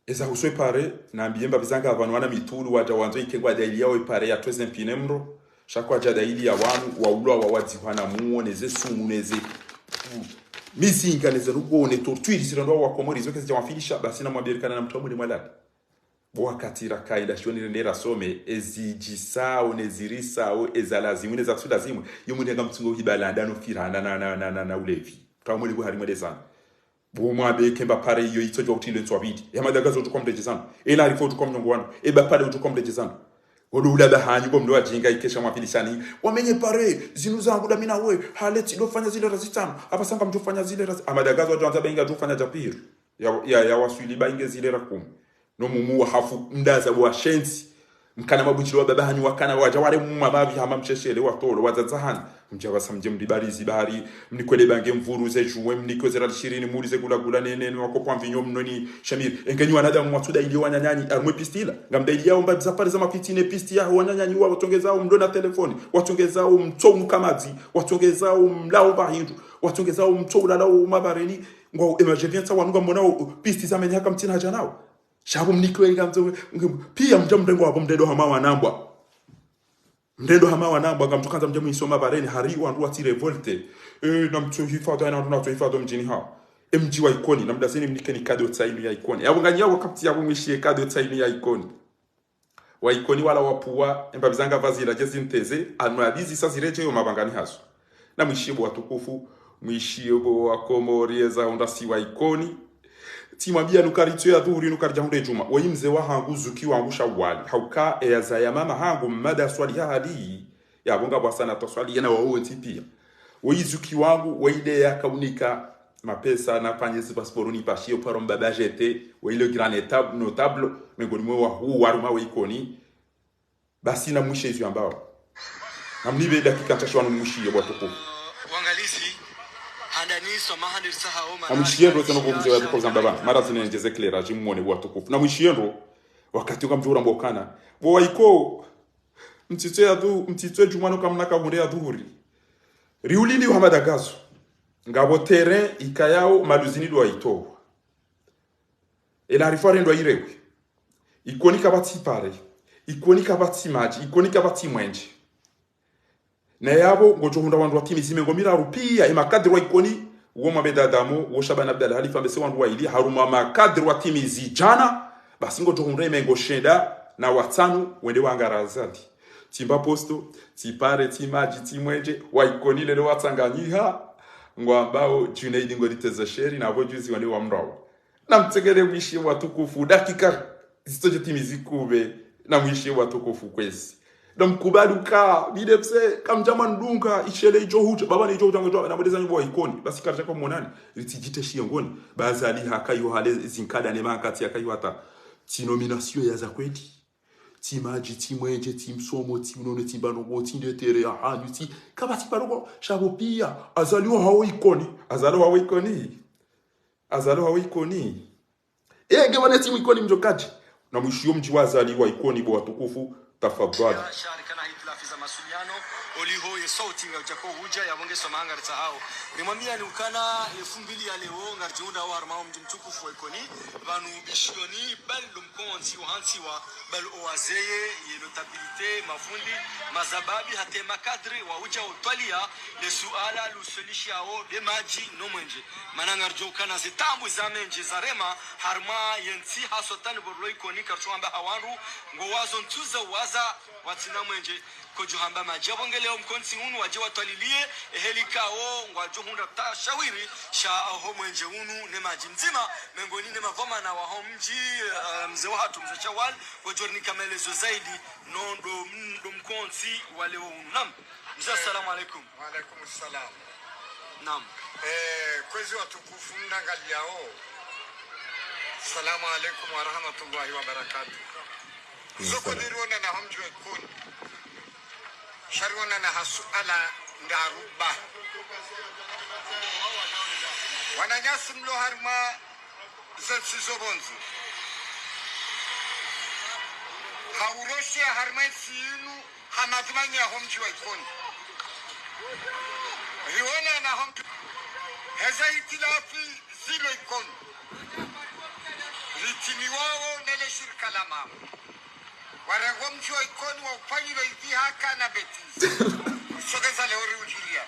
eza uswe pare na mbiemba bizanga abantu wana mitulu waja wanzo ikengwa daili yao pare ya 13 pinemro shakwa jadaili ya wanu waulwa wawadzihwana muoneze sumuneze mizinga neze rugone torture zirando wa Komori zoke zijawafilisha basi na mwambirikana na mtombo ni mwalala bo wakatira kaida shoni ndera some ezijisao nezirisao ezalazimu neza tulazimu yomunde ngamtsungo hibalanda no firana na ulevi kamwe bwo harimo desana bo mwabe kemba pare iyo itojo utile ntwabidi yamadagazo utukomdeje sana ela rifo utukomnyongo wanu eba pare utukomdeje sana wodo ulaba hanyu bo mndo ajinga ikesha mwapilishani wamenye pare zinu zangu da mina we haleti do fanya zile razitano abasanga mjofanya zile raz amadagazo ajanza benga jofanya japir ya waswili bainge zile rakum no mumu hafu ndaza wa shensi mkana mabujiro baba hani wakana wajaware mumabavi hama mcheshele watolo wazazahani mjabasa mjemdibarizi bari mnikwele bange mvuruze juwe mnikozera lishirini murize gula nene wakopa mvinyo mnoni shamir engenyu anada mwatuda ili wanyanyani armwe pistila ngamda ili yao mbabiza pale za mapitine pisti ya wanyanyani wa watongezao mdona telefoni watongezao mtou mkamazi watongezao mlao bahindu watongezao mtou lalao mabareni ngwa emergency wanunga mbonao pisti za menyaka mtina janao shabu mnikwe ngamzo pia mjamrengo hapo mdedo hama wanambwa mdedo hama wanambwa ngamtukanza mjamu isoma bareni hari wandu ati revolte na mtu hifadha na mtu hifadha mjini ha mji wa ikoni na mdazeni mnike ni kado tsaini ya ikoni yabo nganya wakati yabo mwishie kado tsaini ya ikoni wa ikoni wala wapuwa mbabizanga vazira jezi nteze anwalizi sazireje yo mabangani haso na mwishibo watukufu mwishibo wa komorieza ondasi wa ikoni timwambia nukaritwe adhuri nukarja hunde juma wayi mzee wa hangu zuki wangu shawali hauka eaza ya mama hangu mmada swali hadi ya bonga bwasana to swali yana wao ntipia wayi zuki wangu waide ya kaunika mapesa na panyezi pasiporo ni pashio paro mbaba jete wayi le grand étape notable mengoni mwa huu waruma waikoni basi na mwishe hizo ambao na mnibe dakika tashwana mwishiye bwatoko wangalizi na mwishiendo tena kwa mzee wa Zambaba mara zinenjeze clearage muone watukufu na mwishiendo wakati ukamjura mbokana bo waiko mtitwe jumano kamna kahunde ya dhuhuri riulili wa madagazo ngabo terrain ikayao maluzini do aito ela rifare ndo irewe ikonika bati pare ikonika bati maji ikonika bati mwenje na yabo ngojo hunda wandu watimizime ngomira rupia imakadri wa ikoni uwo mabeda damo wo Shabana Abdalla Halifa mbese wandu wa ili haruma makadri watimizi jana basi ngojo hunda imengo shenda na watanu wende wangarazadi timba posto tipare timaji timwenje wa ikoni lelo watanganyiha ngwambao Junaid ngoliteza sheri na abo juzi wande wa mrawo na mtegele mwishi watukufu dakika zitoje timizi kube na mwishi watukufu kwezi na mkubaluka bidepse kamjama ndunga ishele ijohuja baba ni ijohuja na modeza nybo ikoni basi kaje kwa monani litijite shiongoni bazali hakayo hale zinkada ne mankati akayo hata ti nomination ya zakweti ti maji ti mwenje ti msomo ti mnono ti banogo ti ndetere ya hanyu ti kabati barogo shabopia azaliwa hawo ikoni ege wane ti ikoni mjokaji na mwishiyo mji wazaliwa ikoni bo watukufu tafadhali sharika hitilafi za masuliano oliho ye sauti ngajako huja ya bonge somanga ritahao nimwambia ni ukana 2000 ya leo ngarjunda wa harmao mji mtukufu wa ikoni banu bishioni bal lumkonzi uhansi wa bal oazeye ye notabilite mafundi mazababi hate makadri wa uja utwalia le suala lusolishao de maji no mwenje manangarjo kana zitambu za menje zarema harma yensi hasotan borlo ikoni karchwamba hawaru ngowazo ntuza waza watina mwenje kojuhamba majabonge leo mkonsi unu waje watwalilie ehelikao ngwajo hunda tashawiri sha aho mwenje unu ne maji mzima mengoni ne mavoma na wa homji mzee wa hatu mzee Chawal wajorni kamelezo zaidi nondo mkonsi wale unu nam mzee assalamu alaikum. Wa alaikum assalam. Nam kwezi watukufu mnangaliao assalamu alaikum wa rahmatullahi wa barakatuh. Zoko nirona na hamjwe kun sharwana na hasuala ndaruba wananyasi mlo harma zensizo bonzu hauroshia harma sinu hamadmanya hamjwe kun riona na hamjwe heza itilafi zilo ikon ritimiwao nele shirika la mama warango mchi wa ikoni wa upanyilo hivi haka na betizi sogeza leori ujilia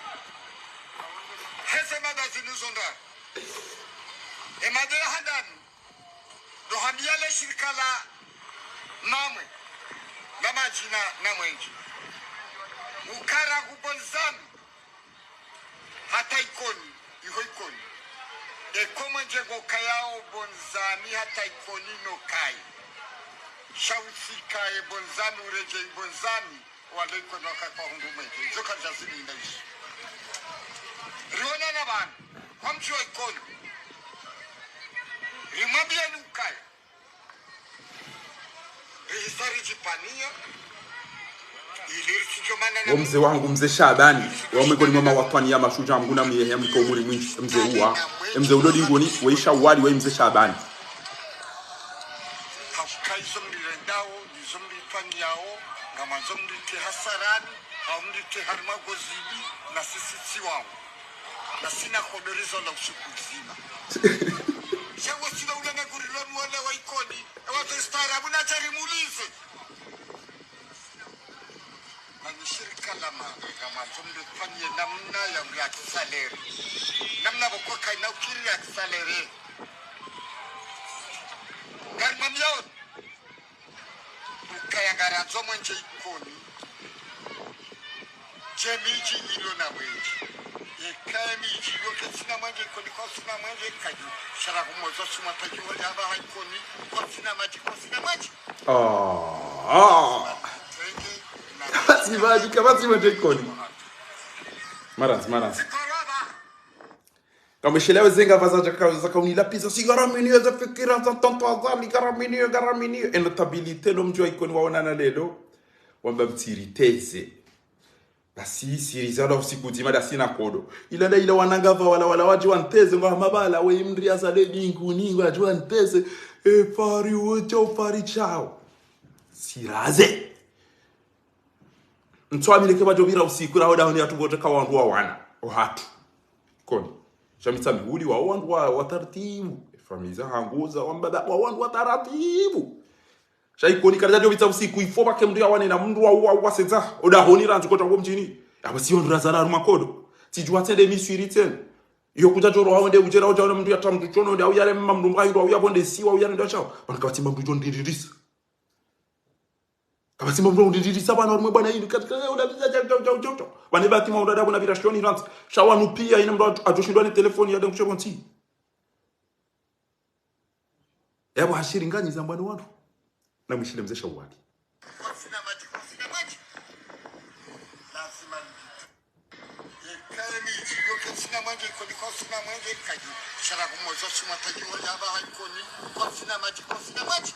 heze mada zinuzonda emade hadan dohamiale shirika la mamwe na majina na mwenji ukara kubonzami hata ikoni iho ikoni ekomwenje gokayao bonzami hata ikoni no kai shawusika ebonzami ureje ibonzami wale kono kwa hundu mwenje zoka jazini ndaishi riona na bana hamchwa ikoni rimwambia nukai rihisari jipania wa mzee wangu mzee Shabani wa miongoni mwa mawatani ya mashujaa mguna myehe mko muri mwinshi mzee uwa mzee ulo dingoni weisha wali wa mzee Shabani hakaizo mlirendao nizo mlifanyao ngama zo mlite hasarani au mlite harima gozibi na sisi siwao na sina kodorizo la usiku mzima shawo sina ule ngurilo wale wa ikoni watu staarabu na charimulize ni shirika la kama tumefanyia namna ya reaccelerator namna boko kaina ukiri reaccelerator garma myo ukaya garanzo mwenje ikoni jemiji ilo na weji ekaya miji yoke sina mwenje ikoni kwa sina mwenje kaji shara kumozo suma taji wale haba haikoni kwa sina maji kwa sina maji Kabati matekoni. Maras. Kama shelewe zenga vaza kaunila pisa sigara minio za fikira za tonto azali gara minio enotabilite no mjua ikoni waonana lelo wamba mtiriteze basi sirizana usiku zima da sina kodo ila wanangava wala waji wanteze ngo mabala we mndri asale dinguni waji wanteze fari wojo fari chao siraze Ntwami ke bajobira usiku raho daho ni atugote ka wandu wa wana ohatu koni shamitsa mihuli wa wandu wa taratibu famiza hanguza wambada wa wandu wa taratibu shaikoni karja jobitsa usiku ifoba ke mndu ya wane na mndu wa senza odaho ni rantu kota ngo mjini abasi yondu razala rumakodo tijwa tende miswiri ten yo kuja joro wawende ujera ujaona mndu ya tamdu chono ndio yale mamndu mbayindo wa yabonde siwa uyane ndio chao bankati mamndu jondirisa kama simba mro ndirisa bana rumwe bana hili katika unabiza jojo bana baki maunda dabu na virashoni rant shawanu pia ina mro ajoshindwa ni telefoni ya dengu chobonti yabo hashiri ngani za mbani watu na mshile mzee shawali sina maji lazima ekani yoke sina maji kwa sina maji kaji shara kumozo suma taji wale haba haikoni kwa sina maji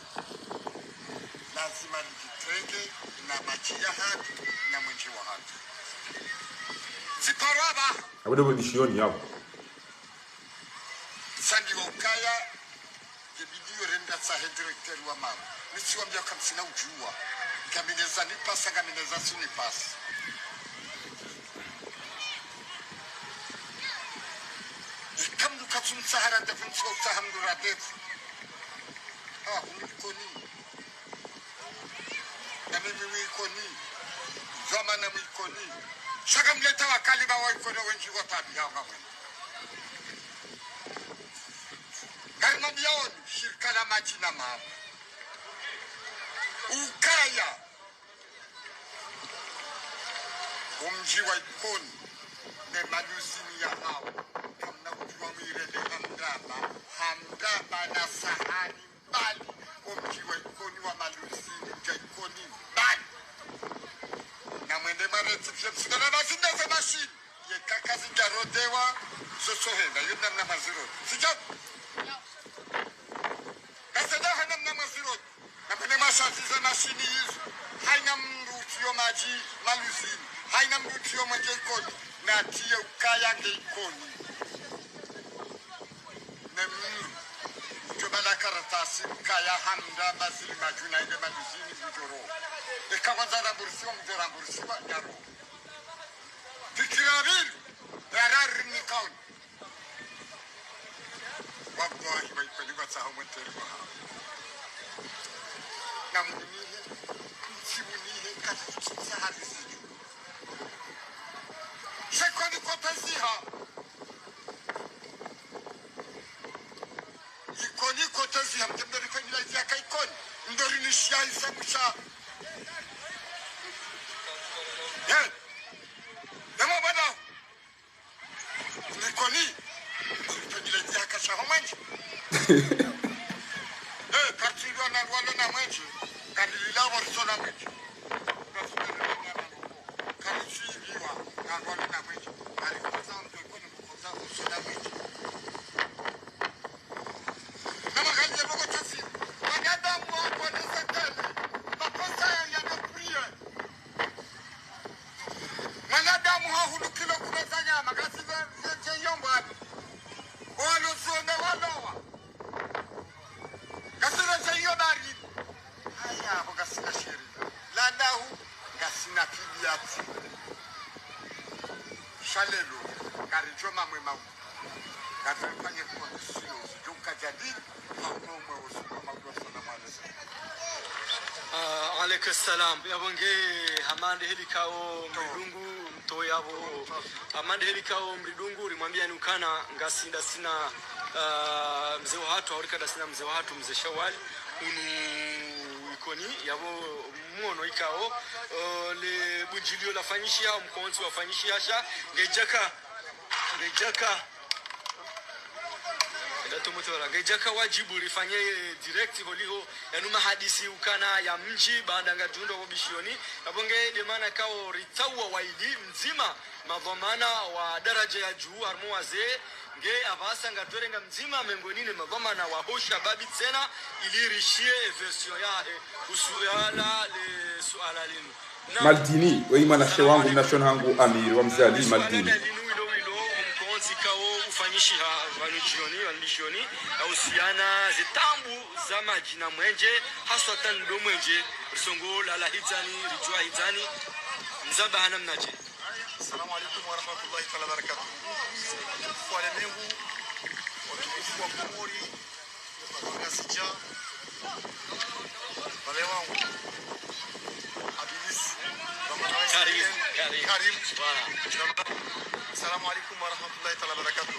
lazima nijitenge na maji ya haki na mwenji wa haki ziparaba abode bodishioni yabo sandi wakaya yebidio renda sahe director wa mama nisiwa mbia kamsina ujua kamineza nipasa kamineza sunipasa ikamdu katsum sahara defunsi wa utahamdu radefu unikoni na mimi wikoni zama na wikoni shaka mleta wakali ba wikoni wenji wa tabi hanga wena garma miyaoni shirika la maji na mama ukaya umji wa ikoni ne maluzini ya hao kamna ujua mwirende hamdaba na sahani mbali umji wa ikoni wa maluzini ja ikoni mbali na mwende mareti fiyemsina na mazinda za mashini ye kaka zingarodewa zosohenda yuna mna mazirodi sijabu kasedaha na mna mazirodi na mwende mashazi za mashini hizo haina mrutio maji maluzini haina mrutio mwenje ikoni na tiye ukaya nge ikoni ne mru jobala karatasi ukaya hamda mazili majuna inde maluzini mjoro ekawanza ramburisiwa mjoramburisiwa nyaro fikirabili yarari nikauni wallahi waipeliwa saha mwenteriwa haa na munihe msimunihe katika hadisi shekoni koteziha ikoni koteziha mtemdori kwenye laizia kaikoni mdori nishia isa musha Demo bana nikoni kwenye laizia kasha homanji kartilwa na wale na mwenji kadilila warisona mwenji karishiriwa na wale na mwenji alikuza mtokoni mkuza usona mwenji na magali ya logo chasi wanadamu wako ni satani shalelo karichoma mwema kafanye kondisio tukajadi haumwe usoma kwa mwalesa alaykum salam yabonge hamande helikao mridungu mto yabo hamande helikao mridungu rimwambia ni ukana ngasinda sina mzee wa watu aurika sina mzee wa watu mzee Shawali unu ikoni yabo muono ikao le bunjilio la fanyishia mkonzi wa fanyishia sha ngejaka ngejaka wajibu rifanye direct holiho yanuma hadisi ukana ya mji baada ngajundo wabishioni abonge de maana kao ritawa waidi mzima madhamana wa daraja ya juu armu wazee nge avasa ngatwerenga mzima mengonine madhamana wa hosha babi tena ilirishie version yake usuala le suala linu Maldini wewe mwanashe wangu mnashona hangu Amiri wa Mzali Maldini kao ufanyishi wanujioni wanbishioni ausiana zitambu za majina mwenje haswa tando mwenje risongo la hizani rijua hizani mzaba hana mnaje. Assalamu alaikum wa rahmatullahi wa barakatuh. Kwa lemengu watukufu wa Komori kwa sija wale wangu Abilis Karim Assalamu alaikum wa rahmatullahi wa barakatuh.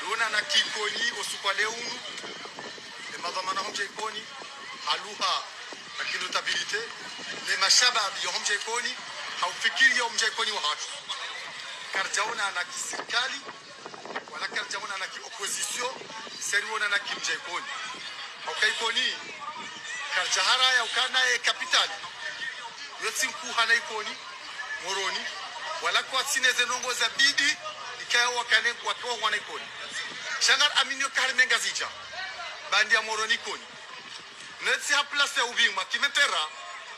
Dona na kikoni osupaleunu e madhamana homje ikoni haluha lakini notabilite le mashababi ya homje ikoni haufikiri ya homje ikoni wa hatu karjaona na kiserikali wala karjaona na kiopposition seriona na kimje ikoni okaikoni karjahara ya ukana e kapitali yotsi mkuhana ikoni moroni wala kwa sineze nongo za bidi ikaya wakane wakawa wana ikoni shangar aminyo karmenga zicha bandi ya moroni ikoni netsi haplase ubingwa kimetera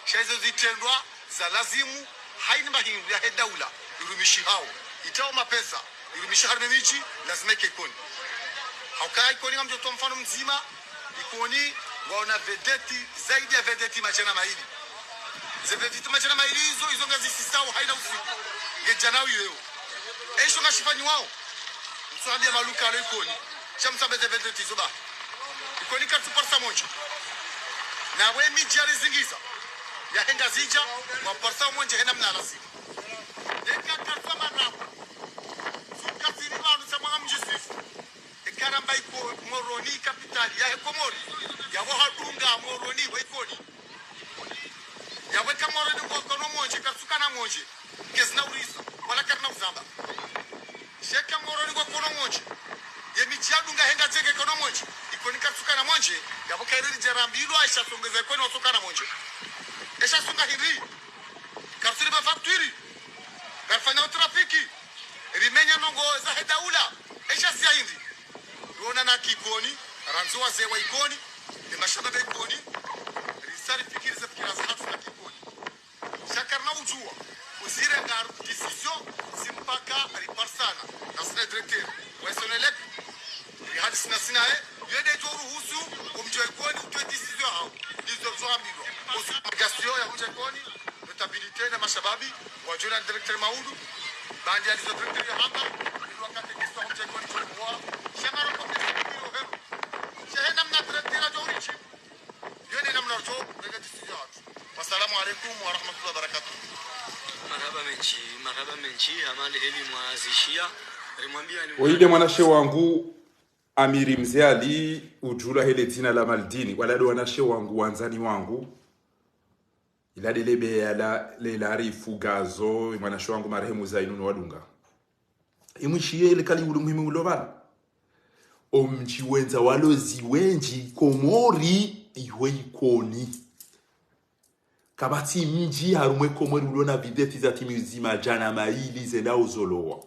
shaizo zitendwa za lazimu haina mahindu ya hedaula irumishi hao itao mapesa irumishi harme miji lazima ikoni haukai ikoni kama mtoto mfano mzima ikoni waona vedeti zaidi ya vedeti majana maili zebeti majana maili hizo ngazi sisao haina usiku ngejana leo esho ngashifani wao msambia maluka leo ikoni shamsabe vedeti zoba ikoni katu parsa moja na we miji alizingiza ya henga zija wa parsa moja hena mnalasi deka katu manapo sukatini wanu sama mjisifu ekaramba iko moroni kapitali ya Komori ya wahadunga moroni wa ikoni ya weka moroni kwa kono moja kasuka na moja kesna urisa wala karna uzamba sheka moroni kwa kono moja ye michadunga henga zeke kono moja ikoni kasuka na moja ya weka irili jerambilo aisha songeza ikoni wasuka na moja esha sunga hiri karsiri ba factory garfanya trafiki rimenya nongo za hedaula esha sia hindi duona na kikoni ranzo wazee wa ikoni ni mashababa ikoni risari fikiri za fikira za hatu na kikoni shakarna ujua uzire ngaru decision simpaka riparsana na sina directeur wasonelek hadisi na sinae yede to ruhusu umjwe ikoni utwe decision hao ndizo zoambiwa gasio ya umjwe ikoni notabilite na mashababi wajona directeur Maudu bandi alizo directeur ya hapa ndio wakati kiso umjwe ikoni kwa shangaro kwa Assalamu alaikum wa rahmatullahi wa barakatuh. Marhaba menchi hamande heli mwazishia rimwambia ni oide mwanashe wangu Amiri Mzali ujula hele tina la Maldini wala do wanashe wangu wanzani wangu ila delebe ya le larifu gazo mwanashe wangu marehemu Zainunu Wadunga imwishiye ile kali muhimu ulobana omji wenza walozi wenji Komori iwe ikoni kabati mji harumwe Komori ulona videti za timu zima jana maili zenda uzolowa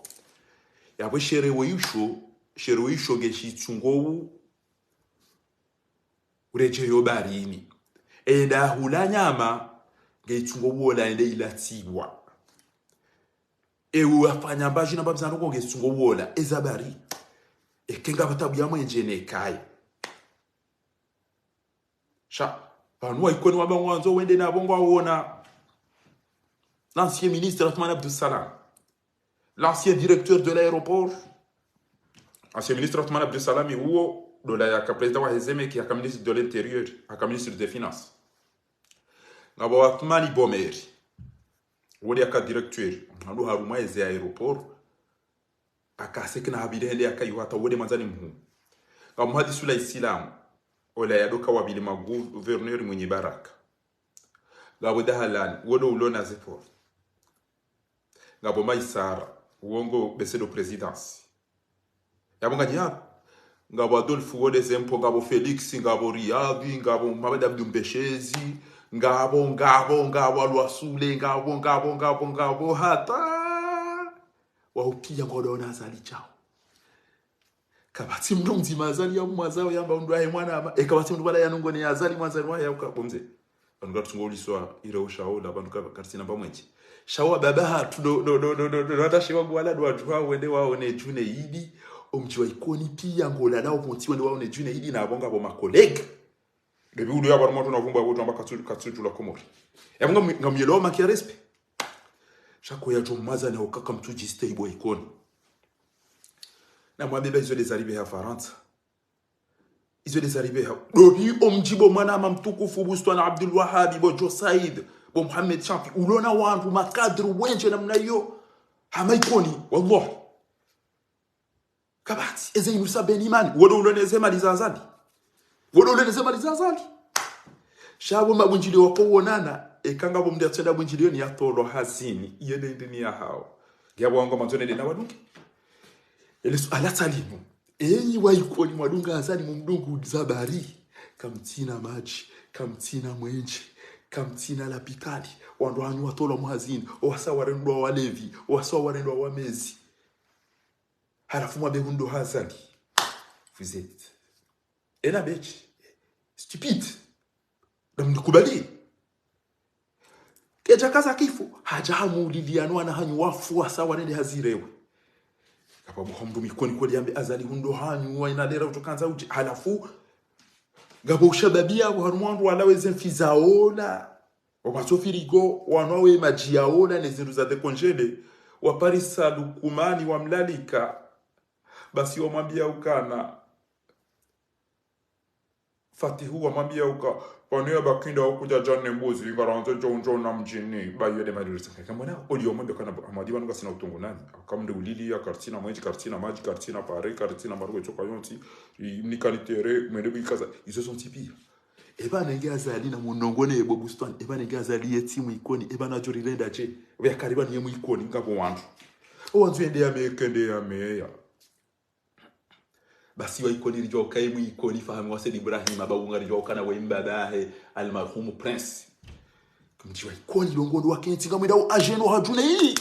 yapo sherewe yusho geshitungo ureje yobarini enda hula nyama ngetungo wola ende ilatiwa ewe afanya mbaji na babzano ko ngetungo wola ezabari ekenga batabu ya mwenje nekai sha panwa ikoni wa banwanzo wende na bongo wona l'ancien ministre Othman Abdou Salam l'ancien directeur de l'aéroport, ancien ministre Othman Abdel Salami, ou de la président wa Hezeme qui est ministre de l'Intérieur, qui ministre des Finances. Ngabo Othman Ibomeri, ou le directeur, ngabo haruma eze aéroport, akaseke na habirende akayuata wode manzani mhu. Ngabo Muhadi Sula Islam, ola yadoka wabili gouverneur mwenye baraka. Ngabo dahalan, wodo ulona zepo. Ngabo Maïsara, uongo besedo présidence. Yabonga nya ngabo Adolphe wode zempo ngabo Felix ngabo Riadi ngabo Mabada Mdumbeshezi ngabo Alwasule ngabo hata waukia ngodo na azali chao kabati mnunzi mazali ya mwazao yamba ndwaye mwana ama kabati ndwala yanungo ni azali mwazali wa yauka bomze bantu gatungo liswa ire ushaola bantu karsina bamwenje shawa babaha no atashiwa gwala dwa jwa wende waone june idi omjiwa ikoni pia ngola lao ponti wende waone june idi na abonga bo makolega bebi udu ya barmoto na vumba wotu ambaka katsuju la komori yabonga ngamyelo makia respe shako ya jomaza na okaka mtuji stable ikoni na mwabeba izo les arrivés à Faransa izo les arrivés à dobi omjibo mwana mamtukufu bustwana Abdul Wahhab bo Jo Said bo Mohamed Champi ulona wantu makadru wenje namna hiyo hamaikoni wallah kabati eze inusa benimani wodo uloneze malizazali wodo uloneze malizazali shabo mabunjili wakowonana ekanga bo mndi atenda bunjili ni atolo hazini yende ndini ya hao gyabo wango manzone de nawaduke elesu alatalimu enyi waikoni mwadunga azali mumdungu zabari kamtina maji kamtina mwenje kamtina la pikali wandu watolo muhazini owasa warendwa walevi owasa warendwa wamezi halafu mwabehundo hazali vous êtes ena bitch stupide na mnikubali keja kaza kifo hajamu lilianwa na hanyu wafu wasa warende hazirewe kababu hamdu mikoni kwa liambe azali hundo hanyu wa inalera utokanza uji halafu gabo ushababia waharumwandu walaweze mfizaola wamatofirigo wanawe majiaola nezindu za dekongele waparisa lukumani wa mlalika basi wamwambia ukana Fatihu wamwambia uka pania bakinda wakuja jane mbuzi ngaranze jonjo na mjini bayo de madirisa kamwana odi wamwambia kana amadi wanuga sina utungu nani akamde ulili ya kartina mwenji kartina maji kartina pare kartina marugo choka yonti ni kalitere mwendebu ikaza izo sont tipi eba nenge azali na munongone ebo buston eba nenge azali yetimu ikoni eba na jori lenda che ya kariba ni yemu ikoni ngabo wandu wanzu ende ya mekende ya meya basi wa ikoni rijo kaimu ikoni fahamu wase Ibrahim abagunga rijo kana wa imbabahe almarhum prince kumji wa ikoni longondo wa kenti ngamwenda o ageno hajune hii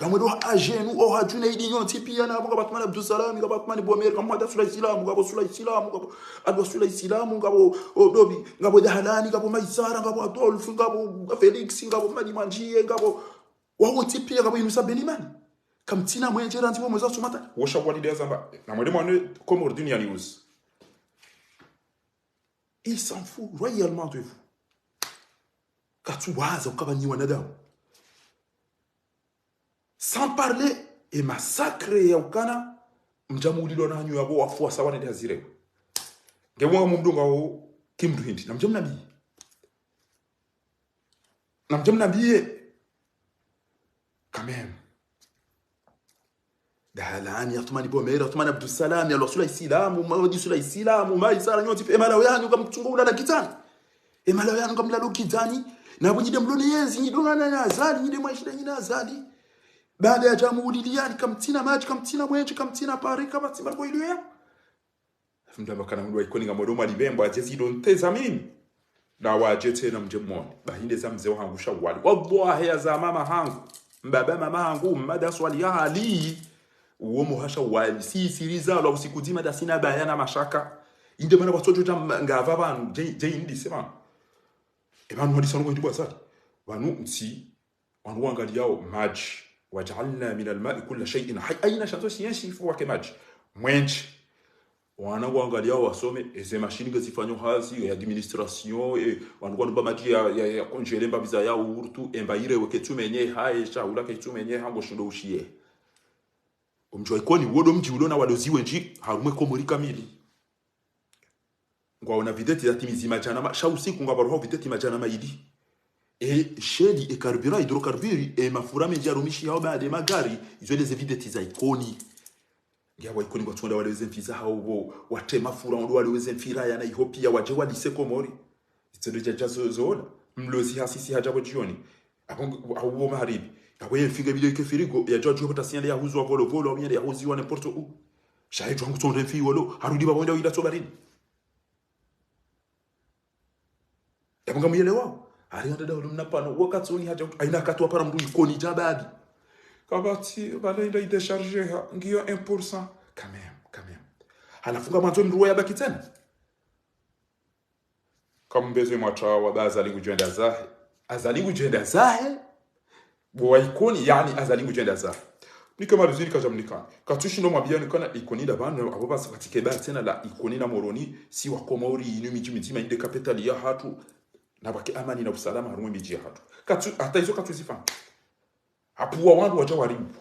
ngamwenda o ageno o hajune hii nyonti pia na abunga Batman Abdul Salam ngaba Batman Bomer ngamwenda Sula Islam ngabo Sula Islam ngabo adwa Sula Islam ngabo odobi ngabo dahalani ngabo Maisara ngabo Adolphe ngabo Felix ngabo Madi Manjie ngabo wawonti pia ngabo Inusa Benimani kamtina mwenje ranzi wo mwezo sumata wosha wali de zamba na mwede mwane comme ordine ya news il s'en fout royalement de vous katuwaza ukabanyi wanadamu sans parler et massacre ya ukana mjamulilo na hanyu yabo wafu sawana de hazire ngemwa mumdunga wo kimdu hindi namjam nabi quand même dahalani Othman Bomer Othman Abdul Salam ya Sula Islam Mawadi Sula Islam Maisara nyoti emala yanyu kamtunga ulala kitani emala yanyu kamlalo kitani na bujide mlone yenzi nyidongana na azali nyide mwashida nyina azali baada ya jamhuri liyani kamtina maji kamtina mwenje kamtina pare kamtina kwa ilio fumda kana mwa ikoni ngamodo malibembo ajezi donteza mimi na wajete na mjemoni bahinde za mzee wangu shawali wallahi ya za mama hangu mbaba mama hangu mmada swali ya hali uwo muhasha wali si siriza lo usikudima da sina bayana mashaka inde mana batojo ngava banu je indi sema e banu hadi sanu ngitwa sali banu nsi wanu wangali yao maji waj'alna min al-ma'i kull shay'in hayy aina shanto siyansifu wake maji mwenje wana wangali yao wasome eze machine ngazifanywa hazi ya administration e wanu kwamba maji ya konjele mbabiza ya urtu emba ire weketumenye haye cha ulaka itumenye hango shindo ushie Omjwa ikoni wodo mji ulona wadoziwe nji harumwe komori kamili. Ngwa ona videti za timizi majana sha usiku ngabaroho videti majana maidi. Sheli e carburant hydrocarburi e mafura menji arumishi hao baada magari izwele ze videti za ikoni. Ngia ikoni kwa tuonda waleweze mfiza hao wate mafura ndo waleweze mfira ya na ihopia waje wadise komori. Itsedoja jazo zoona mlozi hasisi hajabo jioni. Abo maharibi. Awe figa bile ke firigo ya jojo pata siende ya huzo volo volo au ya huzi wa n'importe où. Shaye twangu tonde fi wolo harudi babonda wila tobarini. Yabonga muyelewa. Arianda da ulumna pano wakati oni haja aina katwa para mdu ikoni jabadi. Kabati bale ida décharger ha ngio 1% quand même. Halafunga mwanzo mruwa ya baki tena. Kama mbeze mwacha wa bazali kujenda zahe. Azali kujenda zahe. Bo ikoni yani azali kujenda zahe. Ni kama rizuri kajamnikana. Katushi no mabiyani kana ikoni da bana abo basa katike ba tena la ikoni na moroni si wa komori inu miji mitima inde kapitali ya hatu na baki amani na usalama harumwe miji ya hatu. Katu hata hizo katu zifanya. Apuwa wandu waja waribu.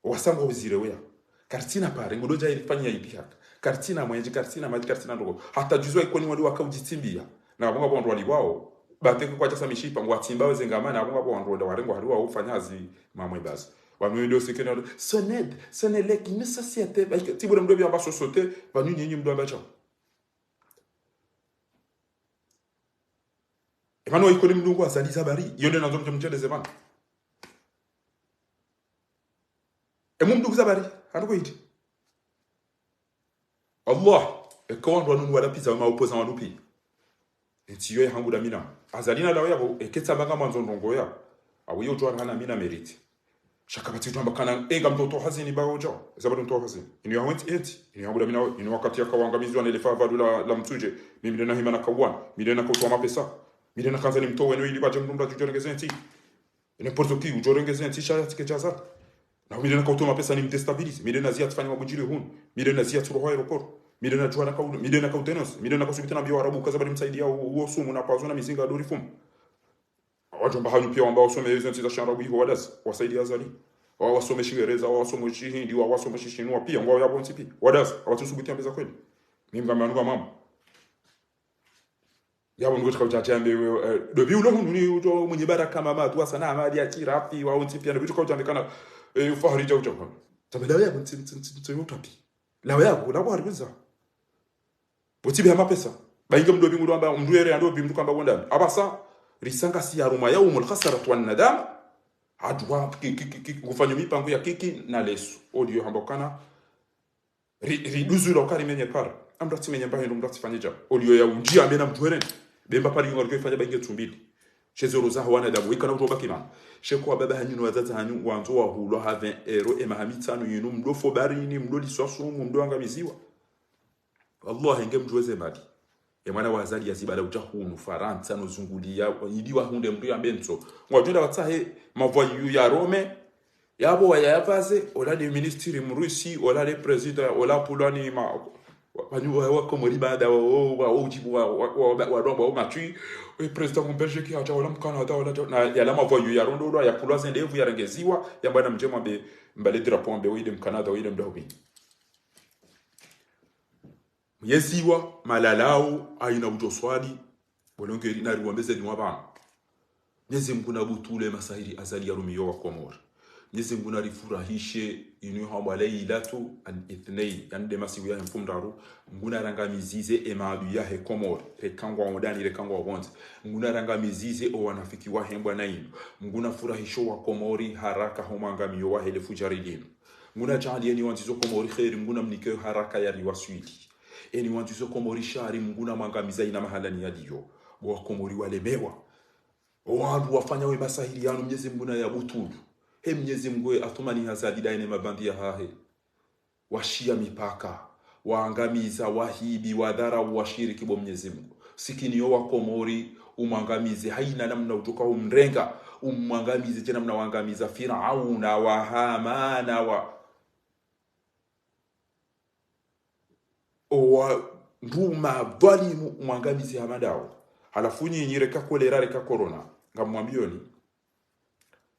Wasango uzirewea. Kartina pare ngodoja ilifanya idi haka. Kartina mwenji kartina maji kartina ndogo. Hata juzwa ikoni wali wakaujitsimbia. Na wabonga bondu wali wao. Bateke kwa jasa mishipa ngwatimba wezengamana wabonga bondu warengo haliwa ufanyazi mamwe bazi. Wamwendo sekena soneleki ni societe tibura mdobi amba sosote banyu nyinyi mdo amba cha. Emano ikoni mdungu asaliza bari yonde nazo mchele zebana. Emu mdungu zabari handuko hiti. Allah ekawando wanu wala pizza wa opoza wanupi. Entiyo ya hangu da mina. Azalina dawa yabo eketsa banga manzo ndongo ya. Awiyo jwa hana mina meriti. Shakabati tuamba kana enga mtoto hazini bawo jao. Zabado mtoto hazini. Inu ya wenti eti. Inu ya hangu da mina we. Inu wakati ya kawangamizi wane lefa vadu la mtuje. Mimi hima na kawan. Mimi kautuwa mapesa. Mimi na kanzani mtoto wenu ili baje mdumda jujorengeze enti. Ine porto ki ujorengeze enti shaya tike jaza. Na mimi kautuwa mapesa ni mdestabilize. Mimi na zia tufanya mabujiri hun. Mimi na zia turoho aeroport. Mide na juana kaudu, mide na kautenos, mide na kusubita na biwa arabu kazabari msaidia uo sumu na pazo na mizinga adori fumu. Wajomba hanyu pia wamba wasome hizo ntiza sharabu hiho wadasi, wasaidia azali. Wasome shigereza, wasome shihindi, wasome shishinua pia, ngwa yabo ntipi. Wadasi, watu subutia mbeza kweli. Mimi ngamba anuga mama. Yabo nguti kauchacha mbewe, dobi ulo hunu ujo mwenye baraka mama, tuwa sana amadi ya kirapi, wa untipi, na vitu kaucha mbekana, ufaharija ujo. Tabela yabo ntipi. Lawe yabo, lawa haribiza. Botibe ya mapesa. Bainga mdobi mdo amba mduere ando bimdu kamba wondani. Abasa risanga si yaruma ya umul khasaratu wan nadam. Adwa kufanya mipango ya kiki na lesu. Audio hambokana riduzu lo kari menye par. Amdati menye mbahe ndo mdati fanyija. Audio ya unjia amena mduere. Bemba pari ngorgo fanya bainga tumbili. Chezo rozaho wana damu wika na utoba kimana. Sheko wa baba hanyu wazaza hanyu wanzo wa hulo ha 20 euro ema hamitano yinu mdofo barini mdoli swasumu mdo miziwa. Allah henge mjueze mali. Ya mwana wazali ya zibala ujahunu, Faransa, no zungulia, idiwa hunde mdu ya mbenzo. Mwajunda watahe mavoyu ya Rome, yabo wa ya vaze, ola de ministri mrusi, ola de president, ola pulani wanyu wa komori bada wa ujibu wa romba wa matui, president mbelge ki haja ola mkanada, ola ya la mavoyu ya rondo, ya pulwaze ndevu ya rengeziwa, ya mbana mjema mbale drapo mbe uide mkanada, uide mdahubi. Yeziwa malalau aina ujoswali bolongeri na ruwambeze ni wabana. Nyezi mguna butule masahiri azali ya rumiyo wa Komori. Nyezi mguna rifurahishe inu hamba leilatu al-ithnay yande masiku ya mfumdaru mguna rangamizize emaadu ya he Komori rekangwa modani rekangwa wonzi mguna rangamizize o wanafiki wa hembwa nainu mguna furahisho wa Komori haraka homangamiyo wa hele fujaridinu mguna jali yeni wanzizo Komori khairi mguna mnikeo haraka ya riwaswili eni wanzizo Komori shari mguna mangamiza ina mahalani ya diyo wa Komori walemewa wadu wafanya we masahili yanu mnyezi mguna ya butudu he mnyezi mgwe atumani hazadida ene mabandi ya hahe washia mipaka waangamiza wahibi wadhara washiriki bo mnyezi mgu sikiniyo wa Komori umangamize haina namna utoka umrenga umangamize jena mna waangamiza Firauna wa Hamana wa nduma dhalimu umangamize hamadao halafu nyinyi reka kolera reka corona ngamwambioni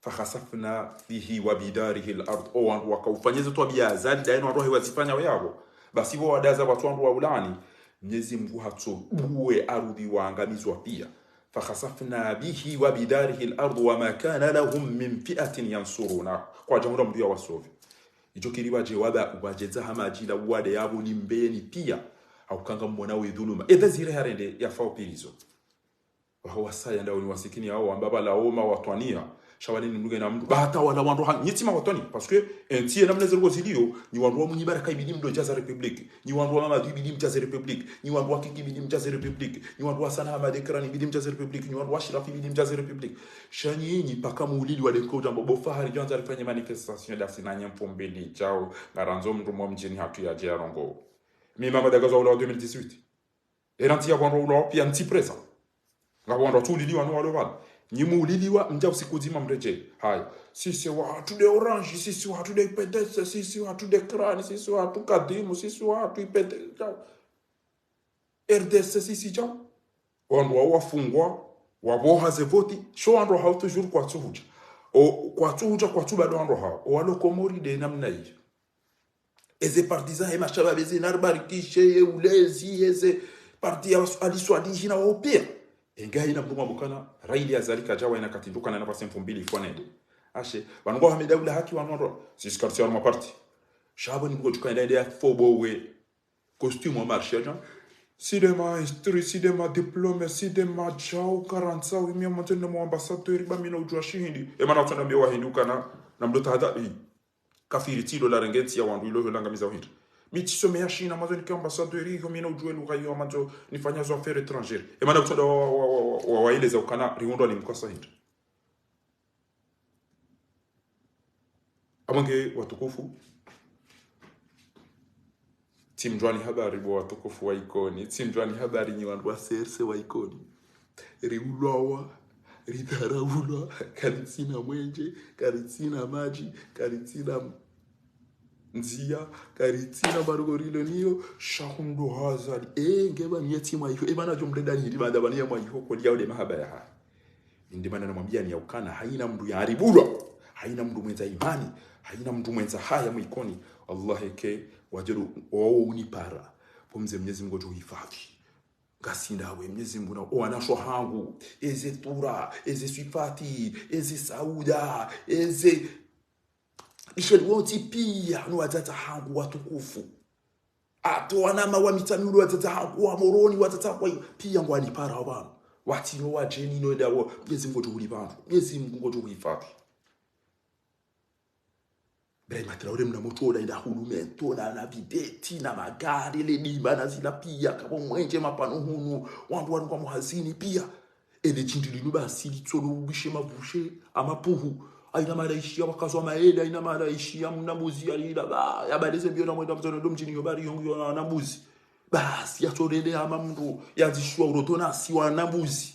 fakhasafna bihi wa bidarihi al-ard o wandu wakaufanyeza tu bia zali daino wandu hawazifanya wao basi wao wadaza watu wandu wa ulani Mwenyezi Mungu hatobue ardhi waangamizwa pia fakhasafna bihi wa bidarihi al-ard wa ma kana lahum min fi'atin yansuruna kwa jamhuri mbia wasovi ijo kiriwa jewaba ubajeza hamajila wade yabo ni mbeni pia au kanga mbona we dhuluma zile harende yafao pilizo wa saya ndio ni wasikini hao ambaba laoma watwania shawali ni mduge na mdu bahata wala wandu nyitima watoni parce que entie namna zero zilio ni wandu wa munyibaraka ibidi mdo jaza republique ni wandu wa mama ibidi mjaza republique ni wandu wa kiki ibidi mjaza republique ni wandu wa sana hamade krani ibidi mjaza republique ni wandu wa shirafi ibidi mjaza republique shani ni paka muulili wa deko jambo bofahari janza alifanya manifestation da sinanya mpombeli chao ngaranzo mdu mwa mjini hatu ya jerongo mi mama dagazo wa 2018 erantia wandu wa pia anti presa ngabonda tuliliwa no waloval nyimuuliliwa mja usiku zima mreje haya sisi watu de orange sisi watu de PDS sisi watu de crane sisi watu kadimu sisi watu ipete RDC sisi chao wandu wafungwa waboha zevoti sho wandu hao toujours kwa tsuhuja o kwa tsuhuja kwa tuba do wandu hao walo komori de namna hiyo eze partisan e machaba bezi narbarikishe ulezi eze parti ya aliswadi jina opia engai na mbuma bukana raili azalika jawa ina katinduka na nafasi 2000 fonede ashe wango hamida ula haki wanondo sisi karti ya maparti shabo ni mgoju kaenda ya fobo we costume wa marché sidema history sidema diplôme sidema jao 40 wimia mtende mu ambassadeur ba mina ujwa shindi e mana utanda mbiwa hinduka na mdota hada kafiri tilo la rengensi ya wandu ilo langamiza hindu mitiso me yashina amazoni kwa ambassadeur hiyo mina ujue lugha hiyo amazo nifanya zo affaires étrangères e mana utanda waileza ukana riundo ni mkosa hindu amange watukufu timjwani habari bo watukufu wa ikoni timjwani habari ni wandu wa serse wa ikoni riulawa ridharaula karitsina mwenje karitsina maji karitsina nzia karitsina barugorile niyo shahundo hazali ngeba nyetima hiyo bana jomlenda ni ribanda bana yamwa hiyo kwa yao de mahaba ya haya ndi bana namwambia ni yaukana haina mndu ya haribura haina mndu mwenza imani haina mndu mwenza haya mwikoni Allah yake wajeru wao unipara pomze Mwenyezi Mungu tuhifadhi ngasinda we Mwenyezi Mungu na anasho hangu eze tura eze swifati eze sauda eze isheli woti pia no watata hangu watukufu wana mawa mitamulu watata hangu wa moroni watata kwa pia ngwani para abantu wati no wajeni no dawo Mwenyezi Mungu tuhulibantu Mwenyezi Mungu tuhifadhi Brema Traore mna motola ida hulumento na videti na magari le dimba na zila pia kama mwenje mapano hunu wandu wanu kwa muhazini pia ele chindili nuba asili tsolo ubishe mabushe amapuhu aina malaishi ya wakazo maele aina malaishi ya mnabuzi alila ba ya badeze biona mwenda mzono domjini yobari yongu ya nabuzi basi ya tolele ama mndu ya zishua urotona siwa nabuzi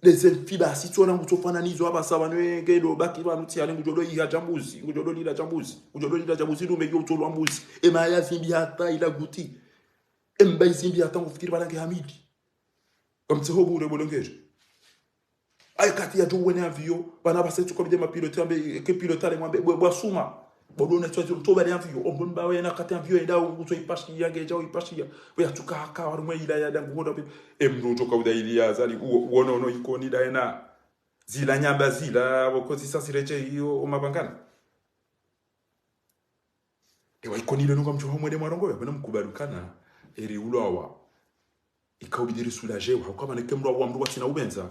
les fiba si tu na mutofana nizo abasaba ngelo baki banuti ale ngujolo yi jambuzi ngujolo lila jambuzi no meyo tolo ambuzi e maya simbi hata ila guti emba simbi hata ngufikiri balange hamidi amtsohobure bolongeje ay kati ya jowene avio bana basetu ko bidema pilote ambe ke pilotale mwambe bwasuma bodone twa to bali avio ombon bawe na kati avio enda nguto ipashi yange jawo ipashi ya tukaka warumwe ila ya dangu ngoda emru to kauda ilia zali uono no ikoni daena zila nyamba zila bokozi sasireche hiyo omabangana ewa ikoni le nunga mchoho mwede marongo bana mkubalukana eri ulawa ikawbidiri soulager wa kama nekemro wa mru watina ubenza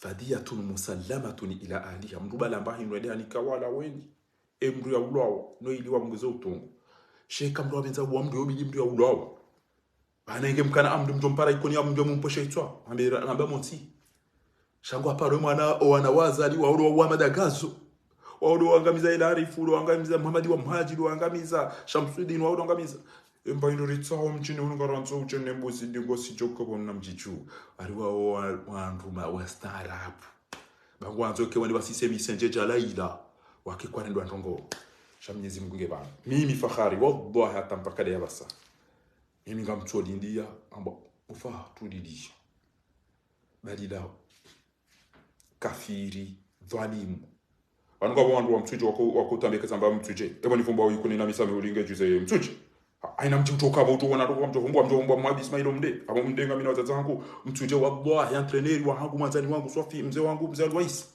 fadiyatun musallamatun ila ahliha mrubala ambahi nwede anikawala weni emru ya ulawa no iliwa mguzo utongo sheka mru abenza wa mru yobidi mru ya ulawa banenge mkana amdu mjompara ikoni ya mjo mumposhe itwa ambe monti shango aparo mwana wanawaza ali wauro wa madagazo wauro wangamiza ila arifu wangamiza Muhammadi wa Muhajiri wangamiza Shamsuddin wauro wangamiza emba inoritsa mchini ungaranzo uchene mbuzi ndingo sijoko bona mjichu ari wandu ma wastarabu bangwanzo ke wandi basise bisenje jalaila wakikwane ndo ndongo shamnyezi Mungu ngebana mimi fahari wallahi hata mpaka ya basa mimi ngamtsoli ndia amba ufa tudidisha balida kafiri dhalimu vanonga vandu vamtsuje wakutambeka tsamba mtsuje ebo nifumba uyikuni na misame ulinge juze mtsuje aina mtutoka voto wana ndo mtuvumbwa mwabi Ismail mde abo mdenga mina wazazi wangu mtsuje wallahi entraîneur wa hangu mwanzani wangu Swafi mzee wangu mzee Alwais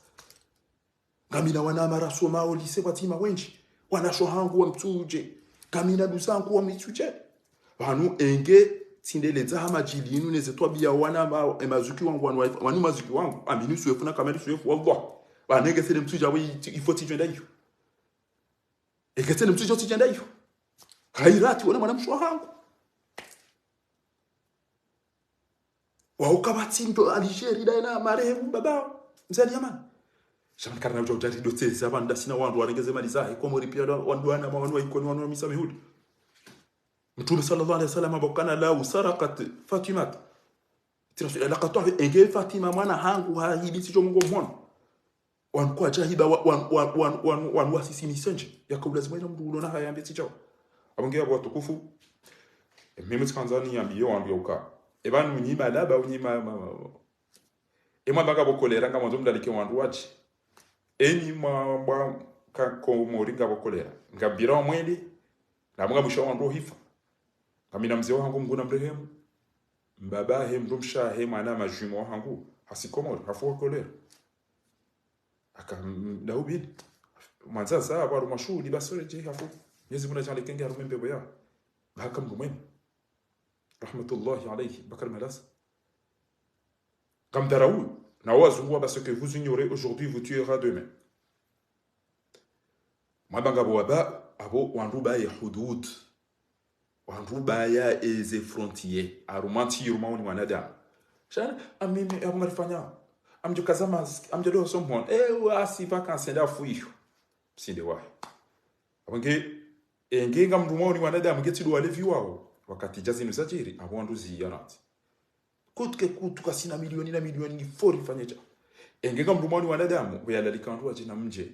ngamina wana maraso mao lise kwatima wenji wana shohangu wa mtsuje ngamina dusangu wa mtsuje vanu enge tindeleza hama jilinu neze twabia wana ma emazuki wangu wanu mazuki wangu aminu suefu na kamera suefu wallah banenge sele mtsuje awi ifoti jenda hiyo ekesele mtsuje tijenda hiyo khairati wala mwana mshwa hangu wa ukabatsindo Algeria daina marehemu babao mzali Yaman shaman karna ujari dote zabanda sina wandu warengeze mali zae kwa mori pia wandu wana wandu ikoni wandu misamehudi Mtume sallallahu alayhi wasallam abokana la usarakat Fatima tirasul la qatwa enge Fatima mwana hangu hahidi sicho mungu mwana wankuwa jahiba wan wasisi misenje yakabula zimena mbulo na hayambe sicho abongea watukufu mimi tsanzani yambiyo wandu yoka ebanu munyima laba unyima emwa baga bokolera nga mwanzo mdalike wandu wachi eni mwa ka ko moringa bokolera ngabira mwende na mga busha wandu hifa kamina mzee wangu mguna mrehemu mbaba he mrumsha he mana majumo wangu hasikomori hafuwa kolera aka daubid manza saa baru mashuli basore je hafu yezi muna jale kenge harume mbebo ya haka mgumeni rahmatullahi alayhi Bakar Malas comme Daraoul nawazungwa parce que vous ignorez aujourd'hui vous tuera demain mabanga boaba abo wanduba ya hudud wanduba ya eze frontier arumanti yurmauni wanada shana amime amarifanya amjukazama amjado someone wasi vacances da fuiho sinde wa abange engenga mrumauni wanada mgetido walevi wao wakati jazinu sajiri abwandu ziyarat kutke kutuka sina milioni na milioni fori fanyeja engenga mrumani wanadamu yalalikandu aje na mje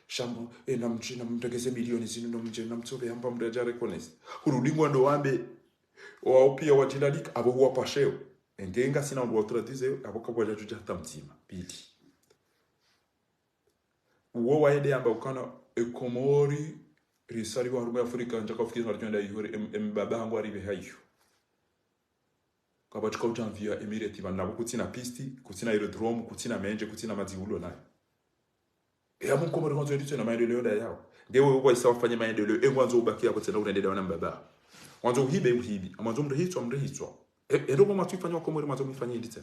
shambu na mje na mtegeze milioni zinu na mje na mtobe hamba mdaja recognize urudingwa ndo wambe wao pia wajilalika abo huwa pasheo engenga sina ndo autorize abo kabwaja tuja tamtima pili uwo waede amba ukana ekomori risali wa rumu Afrika njaka fikiri marjenda yihore mbaba hangu aribe hayo kwa chika ujamvia Emirati banabo kutina pisti kutina aerodrome kutina menje kutina maziulo nayo ya mungu komori kwanzo edito na maendeleo da yao ngewe uko isa wafanye maendeleo mwanzo ubaki hapo tena unaendelea na mbaba mwanzo uhibe mwanzo mrehitwa ero mama tuifanya komori mwanzo mfanye edito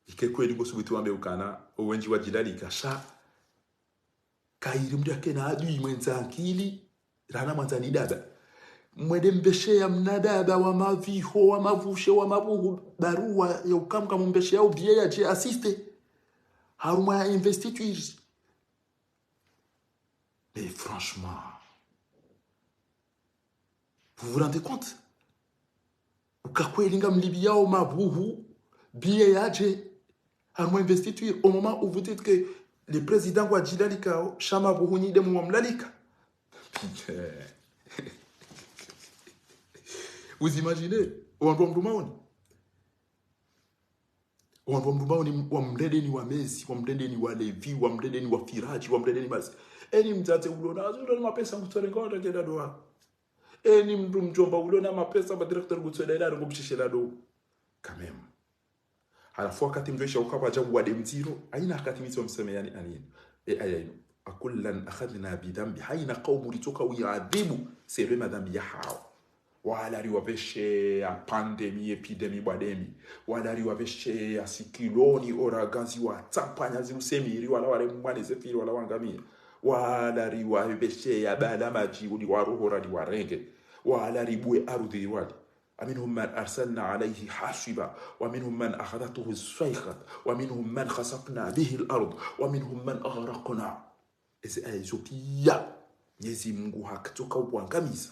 ike kweli gosubitu wambe ukana owenji wajidali kasha kairi mdu yake na adui mwenza akili rana mwanza ni dada mwede mbeshe ya mnadada wa maviho wa mavushe wa mabuhu barua ya ukamka mbeshe ya ubie ya je assiste haruma ya investiture mais franchement vous vous rendez compte ukakwelinga mlibia wa mabuhu bie ya je haruma investiture au moment où vous dites que le président Guadjila Likao, Chama Bouhouni de Mouamlalika. Vous imaginez? Wamdoumaoni wamdede ni wa Messi, wamdede ni wa Levi, wamdede ni wa Firaji, wamdede ni Masi. Eni mtate ulona, ulona mapesa mturengoda jeda doa. Eni mdu mjomba ulona mapesa ba directeur gutweda ndo kumshishela do. Quand même. Alafu wakati mdoisha ukapa jabu wade mziro aina wakati mito mseme yani anini ayayino akullan akhadna bidambi haina qawmu litoka uyadhibu sebe madhambi ya hao wala riwabeshe ya pandemi epidemi bademi wala riwabeshe ya sikiloni oragazi wa tapanya ziusemiri wala wale mwane zefiri wala wangamia wala riwabeshe ya balamaji uli waruhora di warenge wala ribue arudhi wali ومنهم من أرسلنا عليه حاصبا ومنهم من أخذته الصيحة ومنهم من خسفنا به الأرض ومنهم من أغرقنا إذا أيزوبيا يزيمغو هكتوكا وانغاميزا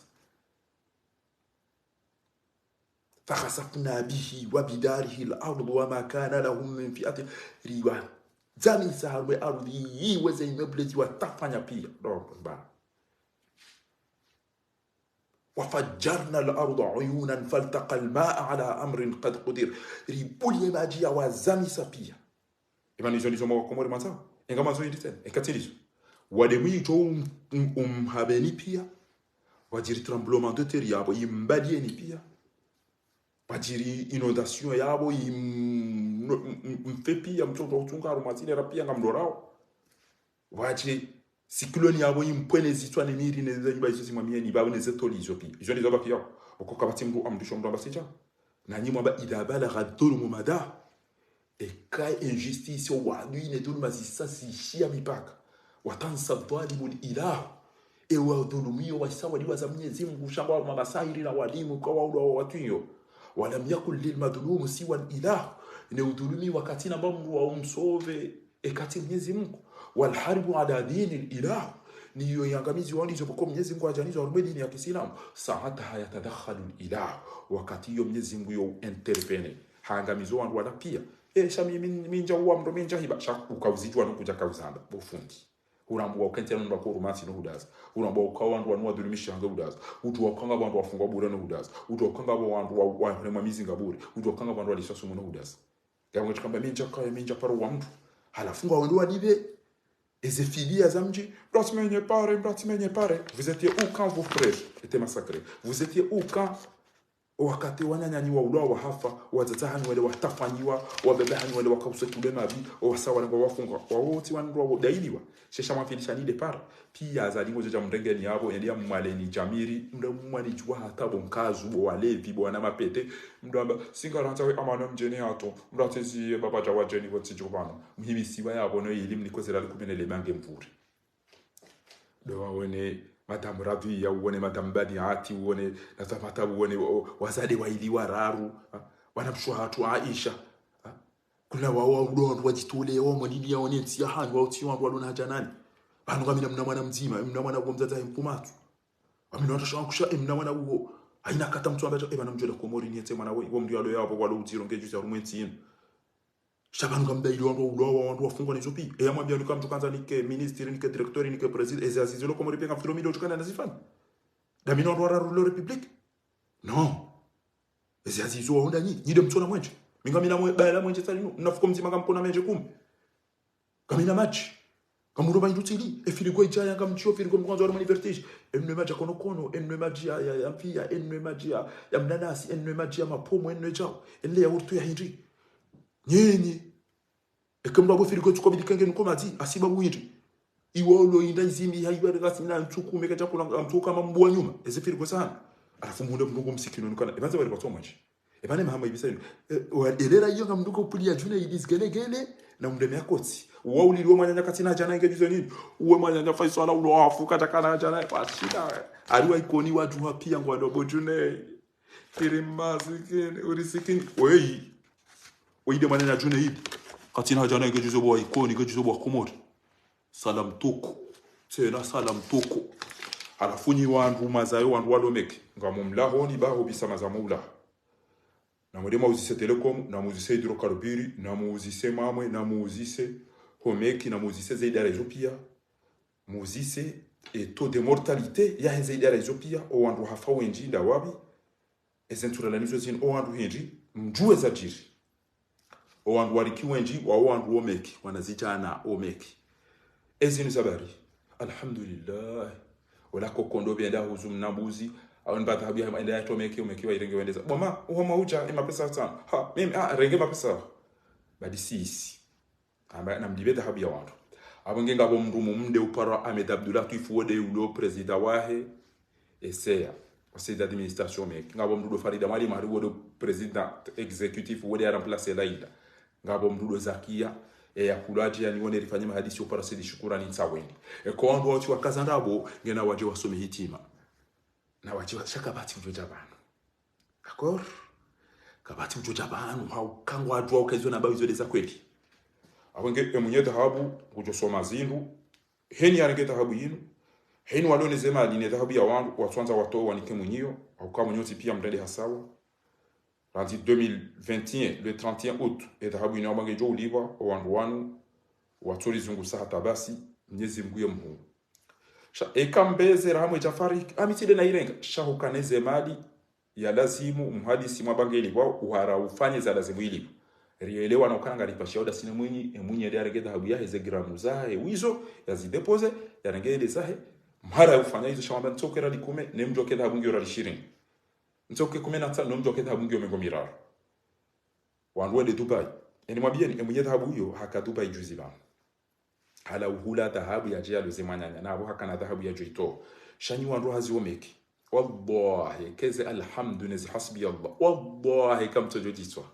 فخسفنا به وبداره الأرض وما كان لهم من فئة ريوا زامي سهر بأرضي وزي مبلزي وتفانيا بيا وفجرنا الأرض عيونا فالتقى الماء على أمر قد قدر ريبولي ماجيا وزامي سبيا Imani hizo ndizo makomori mazao. Engama zo indite. Ekatilizo. Wademwi jo habeni pia. Wajiri tremblement de terre yabo imbadie ni pia. Wajiri inondation yabo mfe pia mtoto utunga rumatine rapia ngamdorao. Wajiri cyclone yabo impwene zitwa ni miri neza nyumba izo simamia ni babo nezetoli izo pi. Izo ndizo bapia. Okoka batimru amdusho mdo ambasija. Na nyimwa ba idabala gadulu mumada. Eka injustice wadu inedulu mazisa sishia mipaka. Watansa dhalimu ilahu. Ewa dhulumio wa sawa liwa za Mwenyezi Mungu shamba wa mabasahiri na walimu kwa wa watu hiyo. Walam yakul lil madhlumu siwa ilahu. Ne udhulumi wakati na Mungu wa umsove ekati Mwenyezi Mungu. Wal harbu ala dini ilahu. Niyo yangamizi wali zopokuwa Mwenyezi Mungu ajanizo wa dini ya Kiislamu. Saata hayatadakhalu ilahu. Wakati hiyo Mwenyezi Mungu yo intervene. Haangamizo wandu wala pia. Shami minja uwa mdo minja hiba. Shaku ukawzijwa nukuja kawzanda. Bofundi. Urambwa ukentera ndo ko romance no hudaza urambwa ukawandu wanwa dhulimisha hanga hudaza utu wakanga bantu wafungwa bure no hudaza utu wakanga bantu wa rema mizinga bure utu wakanga bantu walishasu no hudaza gamwe chikamba minja paro wa mtu halafungwa wendo wadive ezefilia zamji bratimenye pare vous étiez où quand vos frères étaient massacrés vous étiez où quand wakati wanyanyanyiwa ulwa wa hafa wazatahani wale watafanyiwa wabebehani wale wakausekule nabi wasawa ngo wafunga wawoti wandu dailiwa shesha mafilisha ni depart pia azalingo jeja mrengeni yabo endia mmaleni jamiri ndo mwani jwa hata bonkazu walevi bwana mapete ndo amba singaranta we amana mjeni hato mratezi baba jawa jeni wotsi jobana muhimisiwa yabo no elimu nikozera kubenele bange mvuri do wawone Madame Ravi ya uone Madame Badiati uone natamata uone wazade wailiwa raru wanamshwa hatu Aisha kuna wao ndo wajitole wao mwanini yaone ntia hanu wao tiwa ndo na janani banu kamina mna mwana mzima mna mwana kwa mzaza impumatu amina watashankusha mna mwana uo haina kata mtu ambaye bana mjoda komori ni etse mwana wao ndio alo yabo walo utirongeju za rumwenti yenu Shabanu kamba ili wandu wafungwa na izopi. Eya mwambia nuka mtu kanza nike ministeri, nike direktori, nike president. Eze azizolo komo ripenga filomide uchukana nazifani. Damina wandu wararu lo republik. No. Eze azizo wahunda nyi. Nyide mtona mwenje. Mingamina baela mwenje salinu. Mnafuko mzima kamkona menje kumu. Kamina machi. Kamuroba indutili. Efiligo ijaya kamchio filigo mkwanzo wala mani vertige. Enwe maji ya kono. Enwe maji ya mpia. Enwe maji ya mnanasi. Enwe maji ya mapomo. Enwe jao. Enwe ya urtu ya hindri. Nyeni ekamba bo filigo tukobidikenge nuko mati asiba buwindi iwolo inda izimi haibare gasina ntuku meka chakula mtuka mambwa nyuma eze filigo sana alafu munde mndugo msikino nukana ebanza bali kwa maji ebane mahama ibisa elera iyo ngamnduko pulia june idisgelegele na mndeme yakotsi wauli liwo mwanya kati na jana ngejuzo nini uwe mwanya faisala ulo afuka takana jana pashida aliwa ikoni watu hapia ngwado bojune kirimazikini urisikini wei Oide manena june hii katina jana ngejuzo bwa ikoni ngejuzo bwa komori salam toko tena salam toko alafunyi wandu mazayo wandu wadomeke ngamumlaho ni baho bisama za mula na modema uzise telecom na muzise hydrocarburi na muzise mamwe na muzise homeki na muzise zaidara Ethiopia muzise et taux de mortalité ya zaidara Ethiopia o wandu hafa wenji ndawabi ezenturalanizo zin o wandu henji mjue za jiri Owandu walikiwenji wa owandu omeki wanazitana omeki ezinu sabari alhamdulillah wala kokondo bienda huzum nambuzi au nbata habia maenda ya tomeki omekiwa irenge wendeza mama uhoma uja ima pesa sana ha mimi renge mapesa badi sisi amba na mdibeta habia watu abongenga bo mndumu mde upara Ahmed Abdullah tuifuode ulo president wahe esea conseil d'administration meki ngabo mdudo Farida Mali mari wodo president executif wode remplacer Laila ngabo mdudo Zakia ya kulaji ya nione rifanye mahadisi upara sidi shukurani nsawendi kwa wandu watu wakazandabo ngena waje wasome hitima na waje shaka bati mjoja banu d'accord kabati mjoja banu hau kangwa watu waukaziwa na bawizo za kweli abonge mwenye dhahabu kujosoma zindu heni ya ngeta dhahabu yinu heni walone zema aline dhahabu ya wandu watwanza watoa wanike mwenyeyo au kama mwenyoti pia mtende hasawa Randi 2021 le 31 août et dhahabu ina wange jo uliwa wandu wanu watoli zungusa hata basi Mwenyezi Mungu ya Mungu ekambeze rahamwe Jafari amitide na irenga shahukaneze mali ya lazimu muhadisi mwabangeli wao uhara ufanye za lazimu ili rielewa na ukanga ripashia oda sine mwenye ya rege dhahabu ya heze gramu zahe wizo ya zidepoze ya renge zahe mara ufanya hizo shamba ntoke radi 10 ne mjoke dhahabu ngio radi 20 ntoke 15 no mjoke dhahabu ngio mengo miraro wanwe de Dubai yani mwambie ni mwenye dhahabu hiyo haka Dubai juzi ba hala uhula dhahabu ya jia lozemanyanya na abo haka na dhahabu ya joito shanyi wanro hazi omeki wallahi keze alhamdulillah hasbi Allah wallahi kam tojojitwa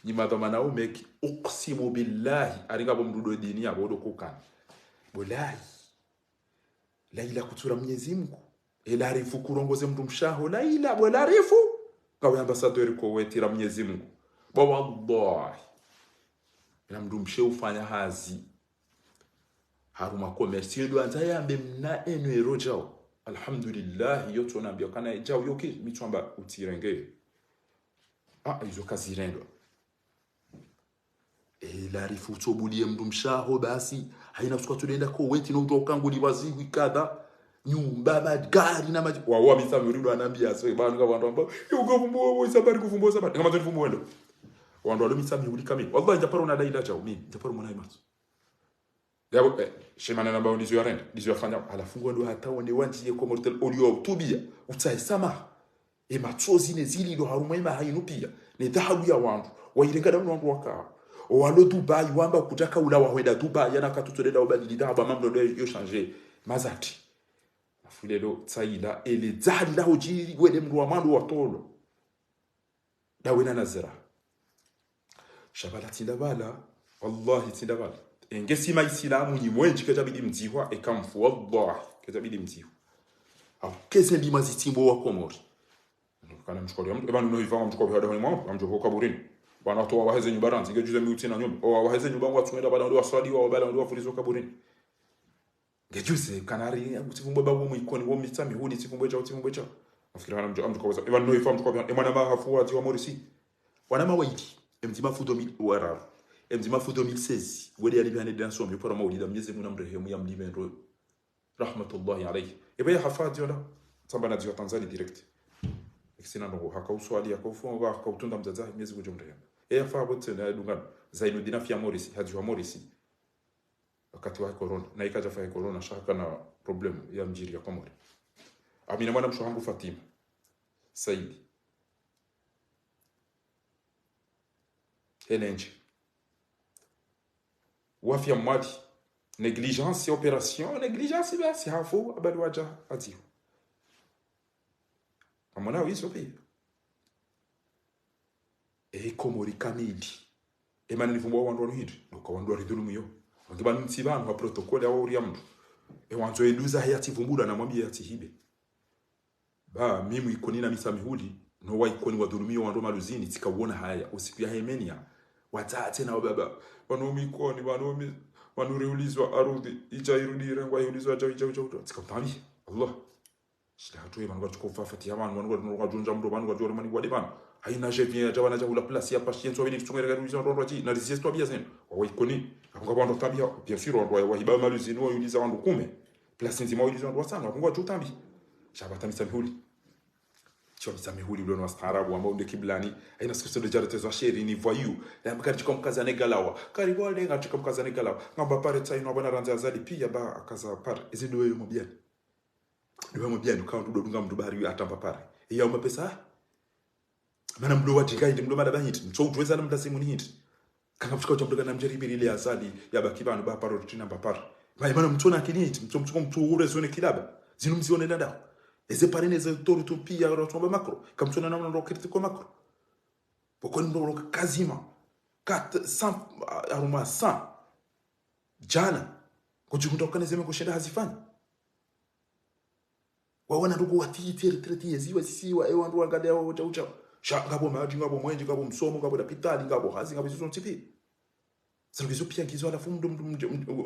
ni madhamana umeki uqsimu billahi aringa bomdudo dini ya bodo kokana wallahi laila kutura Mwenyezi Mungu ila arifu kurongoze mtu mshaho laila wala arifu kawa ambassador ko wetira Mwenyezi Mungu wallahi na mtu mshe ufanya hazi haruma commerce ndo anza yambe mna enwero jao alhamdulillah yoto nambia kana jao yoki mitwamba utirenge izo kazirendo ila rifu tobulie mdu mshaho basi haina kusuka tunaenda ko weti no utokangu ni wazigu ikadha nyumba magari na maji wa misamirido anambia so bana ngabo ndo yuko vumbo sabari kuvumbo sabari ngama zo vumbo ndo wando alo misami uli kamili wallahi japaro na daida chao mimi japaro mwana imaso yabo shemana na bawo ndizo yarenda ndizo yafanya alafungo ndo hata one wanji ko mortel olio tubia utaisama machozi nezili ndo haruma ima hainupia ne dhahabu ya wandu wairengana wandu waka walo Dubai wamba kutaka ula wahweda Dubai yana katutoleda obadili dhahabu mambo ndo yo changer mazati afulelo tsaila ele dzali la hojiri wede mndu wa mandu watolo dawena nazira shabala tindabala wallahi tindabala engesima isilamu ni mwenji ketabidi mzihwa ekamfu wallahi ketabidi mzihwa au kese ndima zitimbo wa Komori kana mshukuru mtu ebanu no ivanga mshukuru hada himo amjoko kaburini bana to waheze nyumbara nzinge juze miuti na nyumba o waheze nyumba ngwa tumenda bala ndo waswali wa bala ndo wafulizo kaburini ngejuze kanari utifumbo babu muikoni wo mitami hudi tifumbo cha afikira hana amjoko waza ebanu no ivanga mshukuru emana mahafu ati wa Morisi wana mawaiti emtima fu 2000 emtima fu 2016 wodi ali bihane dan sombe pour mawlida Mwenyezi Mungu namrehemu ya mlimendo rahmatullahi alayhi ebaya hafadhi wala samba na Tanzania direct ikisina ndo hakauswali yakofu wa hakutunda mzaza Mwenyezi Mungu jomrehemu fa bote na dunga Zainuddin afya Morisi hajua Morisi wakati wa corona na ikaja fa corona shaka na problem ya mjiri ya Komori amina mwana mshohangu Fatima Saidi Enenje wafia mwadi négligence opération négligence basi hafu abali waja atiho amona wiso pe Komori kamili emani nifumbo wandu hidi nuko wandu ridulu yo ngibani nsibanu wa protocol ya uri mtu wanzo eluza hayati vumbula na mwambie yati hibe ba mimi ikoni na misamihudi no wa ikoni wadhulumio wandu maluzini tikauona haya usiku ya Hemenia watate na baba wanomi ikoni wanomi wanureulizwa arudi ijairudire ngwa iulizwa jawu tikamtami Allah shida hatu yema ngwa tukofa fatia abantu ngwa junja mdo abantu ngwa mani ngwa debana haina je vient jabana jabula place ya patience wabili kusongera ruizo ndo rwati na resisto bia zen wa ikoni ngwa bando tabia bien sûr ndo wa hiba maluzini wa uliza wandu kume place nzima uliza ndo sana ngwa tutambi shabata misamihuli chwa misamihuli ule wa starabu ambao ndio kiblani haina siku de jarate za sheri ni voyou ya mkati kwa mkaza negalawa karibu ale ngati mkaza negalawa ngamba pare tsaino bana ranza azali pia ba akaza pare izindo wewe mobiani ndio mobiani kwa ndo dunga mtu bahari atamba pare ya umepesa mana mdo watika ndi mdo madaba hit mcho utweza na mtasimu ni hit kanga mshika cha mdoga na mjaribi ile azali ya bakibanu ba paro tina ba pare mana mtona akini hit mcho ure zone kilaba zinumzione dada eze parene ze toru tupia rotomba makro kamtona na ndo kritiko makro poko ndo kazima 400 aruma 100 jana kujikutoka nezeme kushinda hazifanya waona ndugu watiti retreti yeziwa sisiwa ewandu wangalia ucha ngabo maji ngabo mwenji ngabo msomo ngabo dapitali ngabo hazi ngabo zizo tipi Servizo pia kizo ala fundo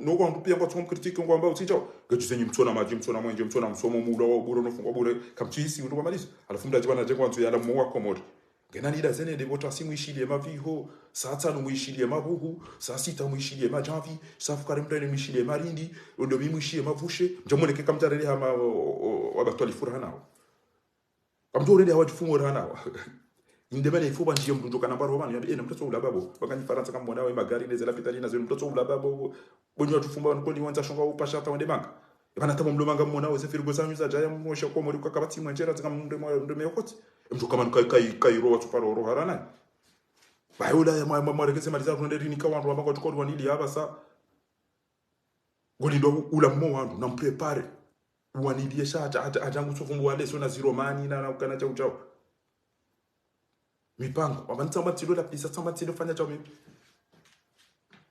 no kwa pia kwa tum critique ngwa ambao sicho gajuzenyi mtona maji mtona mwenje mtona msomo muda wa buro no fungwa bure kamchisi ndo malizo alafu mda jibana jengwa ntu yala muwa Komori ngena nida zene de bota simu ishilie maviho saa 5 muishilie mabuhu saa 6 muishilie majavi saa fukare mtane muishilie marindi ndo mimi muishilie mavushe njomone ke kamtarele hama wabatwali furana nao kamtorele hawatufumo rana indemele ifo banjia mtu kana baro bana yabie na mtoto ulababo wakani faransa kama mwanao magari neze pitali na zero mtoto ulababo bonyo tufumba ko ni wanza shonga upasha ta wende banka bana tamo mlomanga mwanao ze firigo zanyu za jaya mwosha kwa muri kwa kabati mwanjera zaka mndeme yokoti mtu kama kai ro watu paro ro harana bayula ya mwarekese maliza tunde rini ka wandu wabako tukodi wanili hapa sa golindo ula mmo wandu na mprepare wanili sha ajangu sofumbu wale so na zero mani na ukana cha uchao mipango abantamba tilo la pisa tamba tilo fanya chao mimi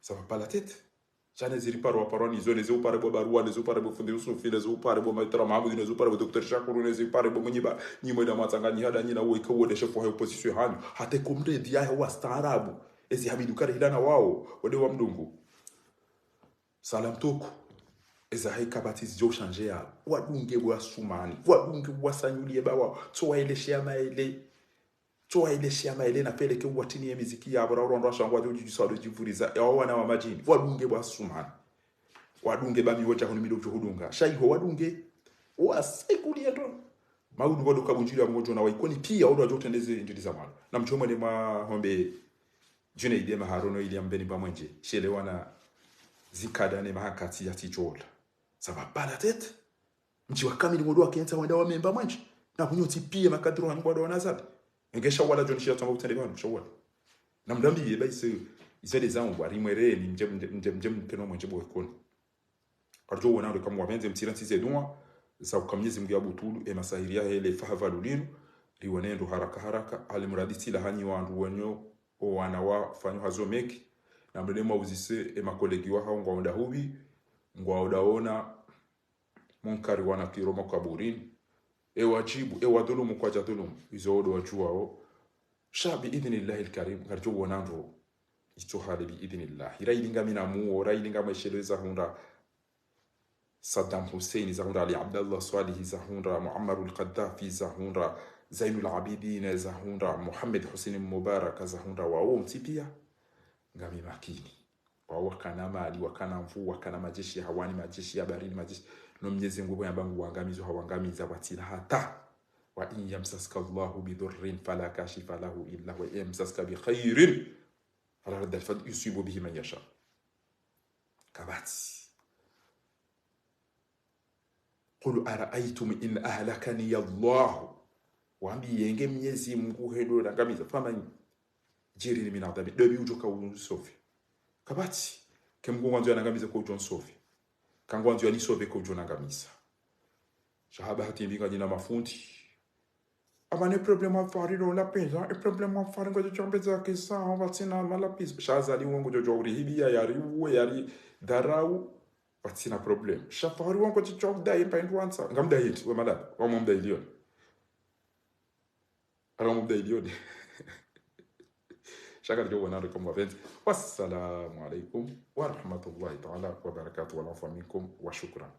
ça va pas la tête jana ziri paro ni zone zo pare bo barua ne zo pare bo fundi usu file zo pare bo maitra mahabu ne zo pare bo docteur Shakuru ne zo pare bo munyiba nyimo da matsanga nyihada nyina wo ikawo de chef wa opposition hanyu hata komre dia wa staarabu ezi hamidu kare hidana wao wode wa mdungu salam toko eza haika batizi jo changer ya wadunge wa sumani wadunge wa sanyulie bawa so wa ile shema ile toa ile shama ile na pele ke watini ya miziki ya bora rondo shangwa jo jiso do jivuriza ya wana wa majini wadunge bwa sumani wadunge bami wocha hono mido jo hudunga shaiho wadunge wasikulie ndo maudu bodo kabunjira mmojo na waikoni pia odo jo tendeze ndidi zamano na mchomo ne ma hombe june ide maharono ile ambeni bamwenje shele wana zikada ne mahakati ya tijola saba bala tete mchi wakamili modo akenta wanda wa memba mwenje na kunyoti pia makadro hangu ado wanazali ngesha wala jonisha tamba utende bano shawala namdambi yeba ise des ans bari mwere ni mjem keno mwenje bo koni arjo wana ndo kama wapenze mtira tise dunwa za ukamnyezi mgi abutulu e masahiria hele fahava lulinu liwanendo haraka alimradisi la hanyi wandu wenyo o wana wa fanyo hazomeki na mdema uzise e makolegi wa hao ngwa hubi ngwa odaona munkari wana kiroma kaburini e wajibu e wadhulumu kwa jadhulumu izo odo wajuao shabi idhnillahi alkarim garjo wonando ito hali bi idhnillah irailinga mina mu railinga masheleza hunda Saddam Hussein za hunda Ali Abdullah Salih za hunda Muammar al-Qaddafi za hunda Zainul Abidin za hunda Muhammad Hussein Mubarak za hunda wao mtipia ngami makini wao kana mali wakana mvu wakana majeshi hawani majeshi ya barini majeshi no Mwenyezi Mungu yabangu wangamizo hawangamiza watila hata wa in yamsaska Allahu bidurrin fala kashifa lahu illa huwa yamsaska bi khairin fala radda fa yusibu bihi man yasha kabati qul ara'aytum in ahlakani Allah waambi yenge Mwenyezi Mungu hedo ngamiza fama jiri min adhabi dobi ujoka usofi kabati kemgo wanzo yanangamiza kwa ujon sofi kangwanzo yanisove kwa ujon ngamisa shahaba hatimbinga jina mafundi abane problema fariro la pesa e problema faringo de chombeza que ça on va tina malapis shazali wongo jojo urihibia yari darau patina problem shafari wongo de chob dai pa ndwansa ngamda hit we madam wa momda ilion ara momda ilion شكرا جوانا لكم وفيت والسلام عليكم ورحمة الله تعالى وبركاته والعفو منكم وشكرا